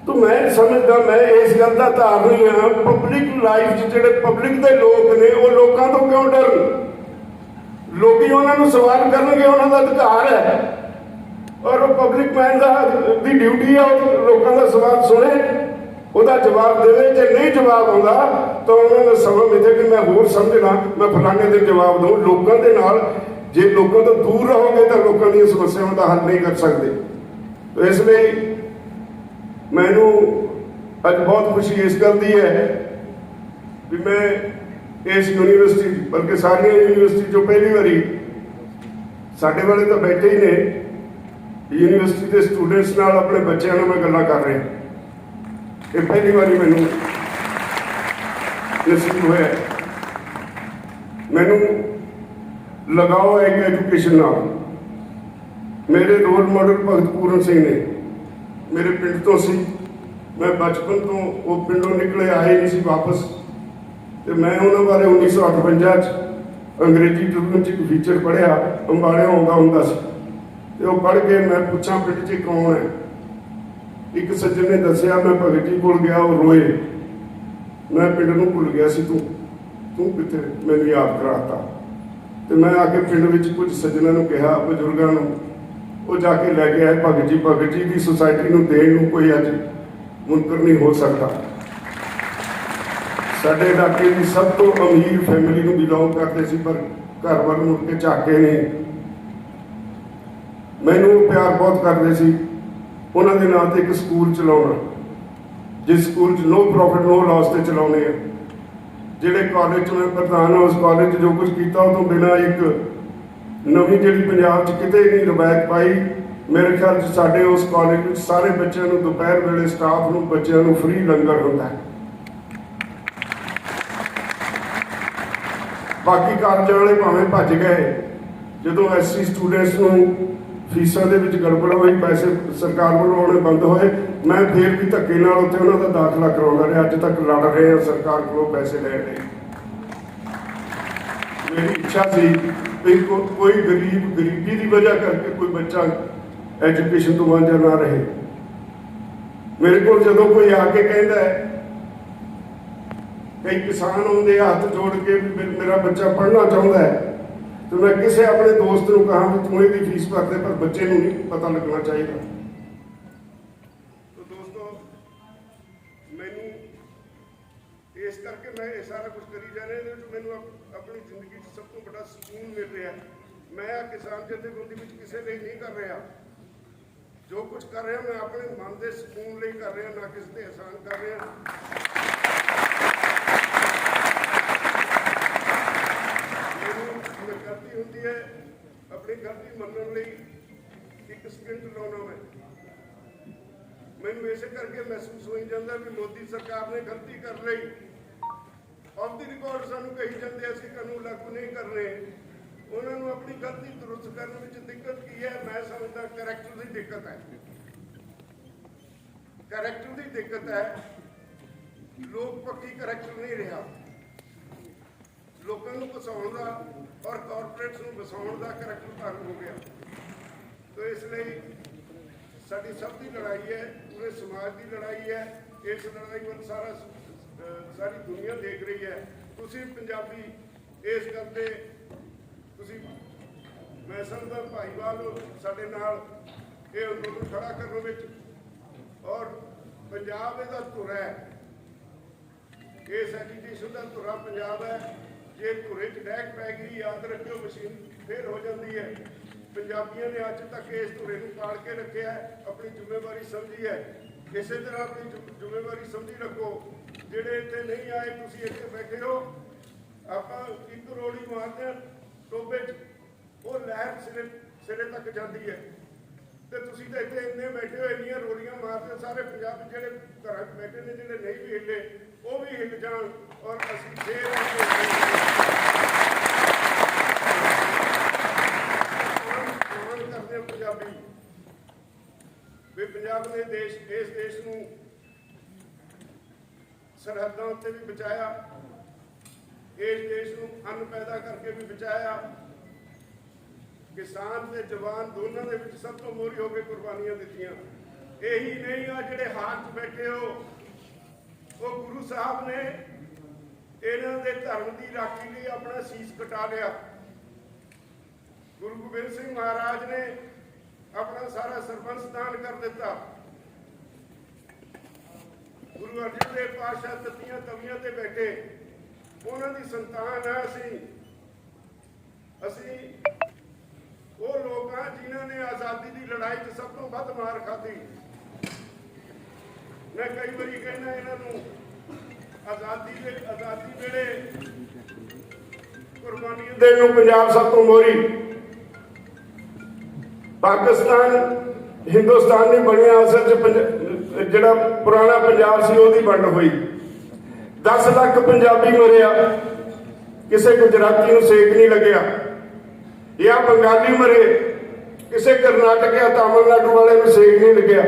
तो मैं समझदा, मैं इस गल का धारनी हाँ, पब्लिक लाइफ ਜਿਹੜੇ पब्लिक ਦੇ ਲੋਕ ਨੇ ਉਹ ਲੋਕਾਂ ਤੋਂ ਕਿਉਂ ਡਰਨ? ਲੋਕੀ ਉਹਨਾਂ ਨੂੰ ਸਵਾਲ ਕਰਨਗੇ, ਉਹਨਾਂ ਦਾ ਅਧਿਕਾਰ ਹੈ। ਔਰ ਉਹ ਪਬਲਿਕ ਮੈਨ ਦੀ ਡਿਊਟੀ ਹੈ ਉਹ ਲੋਕਾਂ ਦਾ ਸਵਾਲ ਸੁਣੇ, ਉਹਦਾ ਜਵਾਬ ਦੇਵੇ। ਜੇ ਨਹੀਂ ਜਵਾਬ ਆਉਂਦਾ ਤਾਂ ਉਹਨਾਂ ਦਾ ਸਮਾਂ ਮਿਲੇ ਕਿ ਮੈਂ ਹੋਰ ਸਮਝਣਾ, ਮੈਂ ਫਲਾਣੇ ਦੇ ਜਵਾਬ ਦਊਂ। ਲੋਕਾਂ ਦੇ ਨਾਲ ਜੇ ਲੋਕਾਂ ਤੋਂ ਦੂਰ ਰਹੋਗੇ ਤਾਂ ਲੋਕਾਂ ਦੀਆਂ ਸਮੱਸਿਆਵਾਂ ਦਾ ਹੱਲ ਨਹੀਂ ਕਰ ਸਕਦੇ। ਇਸ ਲਈ ਮੈਨੂੰ ਅੱਜ ਬਹੁਤ ਖੁਸ਼ੀ ਇਸ ਗੱਲ ਦੀ ਹੈ ਵੀ ਮੈਂ ਇਸ ਯੂਨੀਵਰਸਿਟੀ, ਬਲਕਿ ਸਾਰੀਆਂ ਯੂਨੀਵਰਸਿਟੀ 'ਚੋਂ ਪਹਿਲੀ ਵਾਰੀ, ਸਾਡੇ ਵਾਲੇ ਤਾਂ ਬੈਠੇ ਹੀ ਨੇ, ਯੂਨੀਵਰਸਿਟੀ ਦੇ ਸਟੂਡੈਂਟਸ ਨਾਲ, ਆਪਣੇ ਬੱਚਿਆਂ ਨਾਲ ਮੈਂ ਗੱਲਾਂ ਕਰ ਰਿਹਾ। ਇਹ ਪਹਿਲੀ ਵਾਰੀ ਮੈਨੂੰ ਨਸੀਬ ਹੋਇਆ। ਮੈਨੂੰ ਲਗਾਓ ਹੈ ਕਿ ਐਜੂਕੇਸ਼ਨ ਨਾਲ। ਮੇਰੇ ਰੋਲ ਮਾਡਲ ਭਗਤ ਪੂਰਨ ਸਿੰਘ ਨੇ, ਮੇਰੇ ਪਿੰਡ ਤੋਂ ਸੀ। ਮੈਂ ਬਚਪਨ ਤੋਂ ਉਹ ਪਿੰਡੋਂ ਨਿਕਲੇ ਆਏ ਨਹੀਂ ਸੀ ਵਾਪਸ, ਤੇ ਮੈਂ ਉਹਨਾਂ ਬਾਰੇ 1958 'ਚ ਅੰਗਰੇਜ਼ੀ ਟ੍ਰਿਬਿਊਨ 'ਚ ਇੱਕ ਫੀਚਰ ਪੜ੍ਹਿਆ, ਅੰਬਾਲੇ ਆਉਂਦਾ ਹੁੰਦਾ ਸੀ। ਤੇ ਉਹ ਪੜ੍ਹ ਕੇ ਮੈਂ ਪੁੱਛਾਂ ਪਿੰਡ 'ਚ ਕੌਣ ਹੈ? ਇੱਕ ਸੱਜਣ ਨੇ ਦੱਸਿਆ, ਮੈਂ ਭਗਤ ਜੀ ਕੋਲ ਗਿਆ, ਉਹ ਰੋਏ। ਮੈਂ ਪਿੰਡ ਨੂੰ ਭੁੱਲ ਗਿਆ ਸੀ, ਤੂੰ ਕਿੱਥੇ? ਮੈਨੂੰ ਯਾਦ ਕਰਾਤਾ। ਤੇ ਮੈਂ ਆ ਕੇ ਪਿੰਡ ਵਿੱਚ ਕੁਝ ਸੱਜਣਾਂ ਨੂੰ ਕਿਹਾ, ਬਜ਼ੁਰਗਾਂ ਨੂੰ, ਉਹ ਜਾ ਕੇ ਲੈ ਕੇ ਆਏ ਭਗਤ ਜੀ ਦੀ ਸੁਸਾਇਟੀ ਨੂੰ ਦੇਣ ਨੂੰ ਕੋਈ ਅੱਜ ਮੁਨਕਰ ਨਹੀਂ ਹੋ ਸਕਦਾ। ਸਾਡੇ ਇਲਾਕੇ ਦੀ ਸਭ ਤੋਂ ਅਮੀਰ ਫੈਮਿਲੀ ਨੂੰ ਬਿਲੋਂਗ ਕਰਦੇ ਸੀ, ਪਰ ਘਰ ਵੱਲ ਮੁੜ ਕੇ ਝਾਕੇ ਨਹੀਂ। ਮੈਨੂੰ ਪਿਆਰ ਬਹੁਤ ਕਰਦੇ ਸੀ। ਉਹਨਾਂ ਦੇ ਨਾਂ ਤੇ ਇੱਕ ਸਕੂਲ ਚਲਾਉਣਾ, ਜਿਸ ਸਕੂਲ 'ਚ ਨੋ ਪ੍ਰੋਫਿਟ ਨੋ ਲਾਸ ਤੇ ਚਲਾਉਣੇ ਆ। ਜਿਹੜੇ ਕਾਲਜ 'ਚ ਮੈਂ ਪ੍ਰਧਾਨ ਹਾਂ, ਉਸ ਕਾਲਜ 'ਚ ਜੋ ਕੁਝ ਕੀਤਾ ਉਹ ਤੋਂ ਬਿਨਾਂ ਇੱਕ ਨਵੀਂ ਜਿਹੜੀ ਪੰਜਾਬ 'ਚ ਕਿਤੇ ਨਹੀਂ ਰਵਾਇਤ ਪਾਈ। ਮੇਰੇ ਖਿਆਲ 'ਚ ਸਾਡੇ ਉਸ ਕਾਲਜ ਵਿੱਚ ਸਾਰੇ ਬੱਚਿਆਂ ਨੂੰ ਦੁਪਹਿਰ ਵੇਲੇ, ਸਟਾਫ ਨੂੰ, ਬੱਚਿਆਂ ਨੂੰ ਫ੍ਰੀ ਲੰਗਰ ਹੁੰਦਾ ਹੈ। ਬਾਕੀ ਕਾਲਜਾਂ ਵਾਲੇ ਭਾਵੇਂ ਭੱਜ ਗਏ, ਜਦੋਂ ਐਸਸੀ ਸਟੂਡੈਂਟਸ ਨੂੰ ਫੀਸਾਂ ਦੇ ਵਿੱਚ ਗੜਬੜ ਹੋਈ, ਪੈਸੇ ਸਰਕਾਰ ਵੱਲੋਂ ਆਉਣੇ ਬੰਦ ਹੋਏ, ਮੈਂ ਫਿਰ ਵੀ ਧੱਕੇ ਨਾਲ ਉੱਥੇ ਉਹਨਾਂ ਦਾ ਦਾਖਲਾ ਕਰਵਾਉਂਦਾ ਰਿਹਾ। ਅੱਜ ਤੱਕ ਲੜ ਰਹੇ ਹਾਂ ਸਰਕਾਰ ਕੋਲੋਂ ਪੈਸੇ ਲੈਣ ਲਈ। ਮੇਰੀ ਇੱਛਾ ਸੀ ਵੀ ਕੋਈ ਗਰੀਬੀ ਦੀ ਵਜ੍ਹਾ ਕਰਕੇ ਕੋਈ ਬੱਚਾ ਐਜੂਕੇਸ਼ਨ ਤੋਂ ਵਾਂਝਾ ਨਾ ਰਹੇ। ਮੇਰੇ ਕੋਲ ਜਦੋਂ ਕੋਈ ਆ ਕੇ ਕਹਿੰਦਾ ਹੈ, ਕਈ ਕਿਸਾਨ ਆਉਂਦੇ ਹੱਥ ਜੋੜ ਕੇ ਵੀ ਮੇਰਾ ਬੱਚਾ ਪੜ੍ਹਨਾ ਚਾਹੁੰਦਾ ਹੈ, ਤੇ ਮੈਂ ਕਿਸੇ ਆਪਣੇ ਦੋਸਤ ਨੂੰ ਕਹਾਂ ਵੀ ਤੂੰ ਇਹਦੀ ਫੀਸ ਭਰ ਦੇ, ਪਰ ਬੱਚੇ ਨੂੰ ਨਹੀਂ ਪਤਾ ਲੱਗਣਾ ਚਾਹੀਦਾ। ਤਾਂ ਦੋਸਤੋ, ਮੈਨੂੰ ਇਸ ਕਰਕੇ ਮੈਂ ਇਹ ਸਾਰਾ ਕੁਝ ਕਰੀ ਜਾ ਰਿਹਾ, ਇਹਦੇ ਵਿੱਚ ਮੈਨੂੰ ਆਪਣੀ ਜ਼ਿੰਦਗੀ 'ਚ ਸਭ ਤੋਂ ਵੱਡਾ ਸਕੂਨ ਮਿਲ ਰਿਹਾ। ਮੈਂ ਆ ਕਿਸਾਨ ਜਥੇਬੰਦੀ ਵਿੱਚ ਕਿਸੇ ਲਈ ਨਹੀਂ ਕਰ ਰਿਹਾ। ਜੋ ਕੁਝ ਕਰ ਰਿਹਾ ਮੈਂ ਆਪਣੇ ਮਨ ਦੇ ਸਕੂਨ ਲਈ ਕਰ ਰਿਹਾ, ਨਾ ਕਿਸੇ ਤੇ ਅਹਿਸਾਨ ਕਰ ਰਿਹਾ। ਮੈਨੂੰ ਗਲਤੀ ਹੁੰਦੀ ਹੈ, ਆਪਣੀ ਗਲਤੀ ਮੰਨਣ ਲਈ ਇੱਕ ਸਕਿੰਟ ਲਾਉਣਾ ਮੈਨੂੰ ਇਸੇ ਕਰਕੇ ਮਹਿਸੂਸ ਹੋਈ ਜਾਂਦਾ ਵੀ ਮੋਦੀ ਸਰਕਾਰ ਨੇ ਗਲਤੀ ਕਰ ਲਈ। ਆਫ ਦੀ ਰਿਕਾਰਡ ਸਾਨੂੰ ਕਹੀ ਜਾਂਦੇ ਅਸੀਂ ਕਾਨੂੰਨ ਲਾਗੂ ਨਹੀਂ ਕਰ ਰਹੇ। ਉਹਨਾਂ ਨੂੰ ਆਪਣੀ ਗਲਤੀ ਦੁਰਸਤ ਕਰਨ ਵਿੱਚ ਦਿੱਕਤ ਕੀ ਹੈ? ਮੈਂ ਸਮਝਦਾ ਕਰੈਕਟਰ ਦੀ ਦਿੱਕਤ ਹੈ। ਕਰੈਕਟਰ ਦੀ ਦਿੱਕਤ ਹੈ। ਲੋਕ ਪੱਕੀ ਕਰੈਕਟਰ ਨਹੀਂ ਰਿਹਾ। ਲੋਕਾਂ ਨੂੰ ਫਸਾਉਣ ਦਾ ਔਰ ਕਾਰਪੋਰੇਟਸ ਨੂੰ ਵਸਾਉਣ ਦਾ ਕਰੈਕਟਰ ਭੰਗ ਹੋ ਗਿਆ। ਤੋ ਇਸ ਲਈ ਸਾਡੀ ਸਭ ਦੀ ਲੜਾਈ ਹੈ, ਪੂਰੇ ਸਮਾਜ ਦੀ ਲੜਾਈ ਹੈ। ਇਸ ਲੜਾਈ ਵੱਲ ਸਾਰੀ ਦੁਨੀਆ ਦੇਖ ਰਹੀ ਹੈ। ਤੁਸੀਂ ਪੰਜਾਬੀ ਇਸ ਗੱਲ ਤੇ ਮੈਂ ਸਮਝਦਾ ਭਾਈਵਾਲ ਸਾਡੇ ਨਾਲ ਇਹ ਅੰਦੋਲਨ ਖੜਾ ਕਰਨ ਵਿੱਚ, ਔਰ ਪੰਜਾਬ ਇਹਦਾ ਧੁਰਾ ਹੈ। ਇਸ ਐਜੂਕੇਸ਼ਨ ਦਾ ਧੁਰਾ ਪੰਜਾਬ ਹੈ। ਜੇ ਧੁਰੇ 'ਚ ਡੈਕ ਪੈ ਗਈ, ਯਾਦ ਰੱਖਿਓ ਮਸ਼ੀਨ ਫੇਲ ਹੋ ਜਾਂਦੀ ਹੈ। ਪੰਜਾਬੀਆਂ ਨੇ ਅੱਜ ਤੱਕ ਇਸ ਧੁਰੇ ਨੂੰ ਪਾਲ ਕੇ ਰੱਖਿਆ ਹੈ, ਆਪਣੀ ਜ਼ਿੰਮੇਵਾਰੀ ਸਮਝੀ ਹੈ। ਇਸੇ ਤਰ੍ਹਾਂ ਆਪਣੀ ਜ਼ਿੰਮੇਵਾਰੀ ਸਮਝੀ ਰੱਖੋ। ਜਿਹੜੇ ਇੱਥੇ ਨਹੀਂ ਆਏ, ਤੁਸੀਂ ਇੱਥੇ ਬੈਠੇ ਹੋ, ਆਪਾਂ ਇੱਕ ਰੋੜੀ ਮਾਰਦੇ ਹਾਂ ਟੋਬੇ 'ਚ, ਉਹ ਲਹਿਰ ਸਿਰੇ ਤੱਕ ਜਾਂਦੀ ਹੈ। ਤੇ ਤੁਸੀਂ ਤਾਂ ਇੱਥੇ ਇੰਨੇ ਬੈਠੇ ਹੋ, ਇੰਨੀਆਂ ਰੋੜੀਆਂ ਮਾਰਦੇ, ਸਾਰੇ ਪੰਜਾਬ ਜਿਹੜੇ ਘਰਾਂ 'ਚ ਬੈਠੇ ਨੇ, ਜਿਹੜੇ ਨਹੀਂ ਵੀ ਹਿੱਲੇ, ਉਹ ਵੀ ਹਿੱਲ ਜਾਣ, ਔਰ ਅਸੀਂ ਫੇਰ ਕਰਦੇ ਹਾਂ ਪੰਜਾਬੀ ਵੀ ਪੰਜਾਬ ਨੇ ਇਸ ਦੇਸ਼ ਨੂੰ ਸਰਹੱਦਾਂ ਉੱਤੇ ਵੀ ਬਚਾਇਆ, ਇਸ ਦੇਸ਼ ਨੂੰ ਅੰਨ ਪੈਦਾ ਕਰਕੇ ਵੀ ਬਚਾਇਆ। ਕਿਸਾਨ ਤੇ ਜਵਾਨ ਦੋਨਾਂ ਦੇ ਵਿੱਚ ਸਭ ਤੋਂ ਮੋਹਰੀ ਹੋ ਕੇ ਕੁਰਬਾਨੀਆਂ ਦਿੱਤੀਆਂ। ਇਹੀ ਨਹੀਂ ਆ ਜਿਹੜੇ ਹਾਰ 'ਚ ਬੈਠੇ ਹੋ, ਉਹ ਗੁਰੂ ਸਾਹਿਬ ਨੇ ਇਹਨਾਂ ਦੇ ਧਰਮ ਦੀ ਰਾਖੀ ਲਈ ਆਪਣਾ ਸੀਸ ਕਟਾ ਲਿਆ। ਗੁਰੂ ਗੋਬਿੰਦ ਸਿੰਘ ਮਹਾਰਾਜ ਨੇ ਆਪਣਾ ਸਾਰਾ ਸਰਬੰਸ ਦਾਨ ਕਰ ਦਿੱਤਾ। ਗੁਰੂ ਅਰਜਨ ਦੇਵ ਪਾਤਸ਼ਾਹ ਤੱਤੀਆਂ ਤਵੀਆਂ ਤੇ ਬੈਠੇ, ਉਹਨਾਂ ਦੀ ਸੰਤਾਨ ਹੈ ਅਸੀਂ ਉਹ ਲੋਕ ਆ ਜਿਨ੍ਹਾਂ ਨੇ ਆਜ਼ਾਦੀ ਦੀ ਲੜਾਈ 'ਚ ਸਭ ਤੋਂ ਵੱਧ ਮਾਰ ਖਾਧੀ। ਮੈਂ ਕਈ ਵਾਰੀ ਕਹਿੰਦਾ ਇਹਨਾਂ ਨੂੰ, ਆਜ਼ਾਦੀ ਵੇਲੇ ਕੁਰਬਾਨੀਆਂ ਦੇਣ ਨੂੰ ਪੰਜਾਬ ਸਭ ਤੋਂ ਮੋਹਰੀ। ਪਾਕਿਸਤਾਨ ਹਿੰਦੁਸਤਾਨ ਨਹੀਂ ਬਣਿਆ, ਅਸਲ 'ਚ ਜਿਹੜਾ ਪੁਰਾਣਾ ਪੰਜਾਬ ਸੀ ਉਹਦੀ ਵੰਡ ਹੋਈ। 10 ਲੱਖ ਪੰਜਾਬੀ ਮਰਿਆ, ਕਿਸੇ ਗੁਜਰਾਤੀ ਨੂੰ ਸੇਕ ਨਹੀਂ ਲੱਗਿਆ, ਜਾਂ ਬੰਗਾਲੀ ਮਰੇ, ਕਿਸੇ ਕਰਨਾਟਕ ਜਾਂ ਤਾਮਿਲਨਾਡੂ ਵਾਲੇ ਨੂੰ ਸੇਕ ਨਹੀਂ ਲੱਗਿਆ।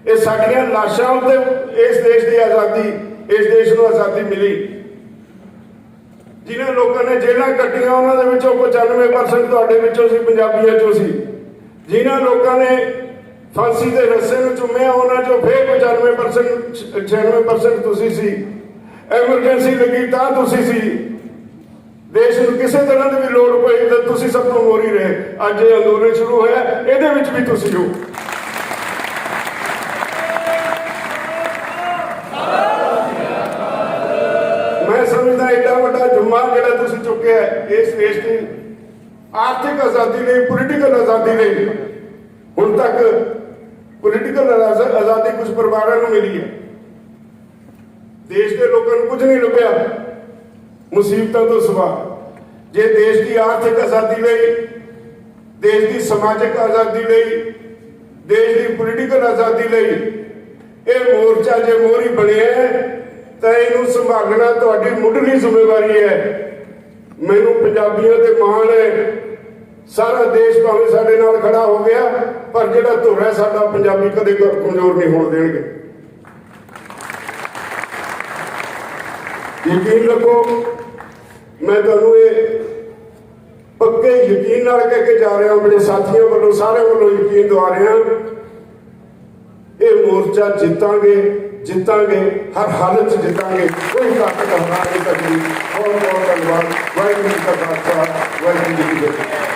ਇਹ ਸਾਡੀਆਂ ਲਾਸ਼ਾਂ ਉੱਤੇ ਇਸ ਦੇਸ਼ ਦੀ ਆਜ਼ਾਦੀ, ਇਸ ਦੇਸ਼ ਨੂੰ ਆਜ਼ਾਦੀ ਮਿਲੀ। ਜਿਨ੍ਹਾਂ ਲੋਕਾਂ ਨੇ ਜੇਲ੍ਹਾਂ ਕੱਟੀਆਂ, ਉਹਨਾਂ ਦੇ ਵਿੱਚੋਂ 95% ਤੁਹਾਡੇ ਵਿੱਚੋਂ ਸੀ, ਪੰਜਾਬੀਆਂ ਚੋਂ ਸੀ। ਜਿਨ੍ਹਾਂ ਲੋਕਾਂ ਨੇ ਫਾਂਸੀ ਦੇ ਰੱਸੇ ਨੂੰ ਚੁੰਮਿਆ, ਉਹਨਾਂ ਚੋਂ ਫਿਰ 95% 96% ਤੁਸੀਂ ਸੀ। ਐਮਰਜੈਂਸੀ ਲੱਗੀ ਤਾਂ ਤੁਸੀਂ ਸੀ। ਦੇਸ਼ ਨੂੰ ਕਿਸੇ ਤਰ੍ਹਾਂ ਦੀ ਵੀ ਲੋੜ ਪਈ ਤਾਂ ਤੁਸੀਂ ਸਭ ਤੋਂ ਮੋਹਰੀ ਰਹੇ। ਅੱਜ ਇਹ ਅੰਦੋਲਨ ਸ਼ੁਰੂ ਹੋਇਆ, ਇਹਦੇ ਵਿੱਚ ਵੀ ਤੁਸੀਂ ਹੋ। ਮੈਂ ਸਮਝਦਾ ਏਡਾ ਵੱਡਾ ਜੁਮਾ ਜਿਹੜਾ ਤੁਸੀਂ ਚੁੱਕਿਆ ਇਸ ਦੇਸ਼ ਦੀ ਆਰਥਿਕ ਆਜ਼ਾਦੀ ਲਈ, ਪੋਲੀਟੀਕਲ ਆਜ਼ਾਦੀ ਲਈ। ਹੁਣ ਤੱਕ ਪੋਲੀਟੀਕਲ ਆਜ਼ਾਦੀ ਕੁਝ ਪਰਿਵਾਰਾਂ ਨੂੰ ਮਿਲੀ ਹੈ, ਦੇਸ਼ ਦੇ ਲੋਕਾਂ ਨੂੰ ਕੁਝ ਨਹੀਂ ਲੱਭਿਆ ਮੁਸੀਬਤਾਂ ਤੋਂ ਸਿਵਾ। ਜੇ ਦੇਸ਼ ਦੀ ਆਰਥਿਕ ਆਜ਼ਾਦੀ ਲਈ, ਦੇਸ਼ ਦੀ ਸਮਾਜਿਕ ਆਜ਼ਾਦੀ ਲਈ, ਦੇਸ਼ ਦੀ ਪੋਲੀਟੀਕਲ ਆਜ਼ਾਦੀ ਲਈ ਇਹ ਮੋਰਚਾ ਜੇ ਮੋਹਰੀ ਬਣਿਆ ਤਾਂ ਇਹਨੂੰ ਸੰਭਾਲਣਾ ਤੁਹਾਡੀ ਮੁੱਢਲੀ ਜ਼ਿੰਮੇਵਾਰੀ ਹੈ। ਮੈਨੂੰ ਪੰਜਾਬੀਆਂ ਤੇ ਮਾਣ ਹੈ। ਸਾਰਾ ਦੇਸ਼ ਭਾਵੇਂ ਸਾਡੇ ਨਾਲ ਖੜਾ ਹੋ ਗਿਆ, ਪਰ ਜਿਹੜਾ ਧੁਰ ਹੈ ਸਾਡਾ ਪੰਜਾਬੀ ਕਦੇ ਕਮਜ਼ੋਰ ਨਹੀਂ ਹੋਣ ਦੇਣਗੇ। ਯਕੀਨ ਰੱਖੋ, ਮੈਂ ਤੁਹਾਨੂੰ ਇਹ ਪੱਕੇ ਯਕੀਨ ਨਾਲ ਕਹਿ ਕੇ ਜਾ ਰਿਹਾ, ਮੇਰੇ ਸਾਥੀਆਂ ਵੱਲੋਂ ਸਾਰਿਆਂ ਵੱਲੋਂ ਯਕੀਨ ਦਿਵਾ ਰਿਹਾ, ਇਹ ਮੋਰਚਾ ਜਿੱਤਾਂਗੇ, ਜਿੱਤਾਂਗੇ, ਹਰ ਹਾਲਤ 'ਚ ਜਿੱਤਾਂਗੇ, ਕੋਈ ਤਾਕਤ ਹਰਾ ਨਹੀਂ ਸਕਦੀ। ਬਹੁਤ ਬਹੁਤ ਧੰਨਵਾਦ। ਵਾਹਿਗੁਰੂ ਜੀ ਕਾ ਖਾਲਸਾ, ਵਾਹਿਗੁਰੂ ਜੀ ਕੀ ਫਤਿਹ।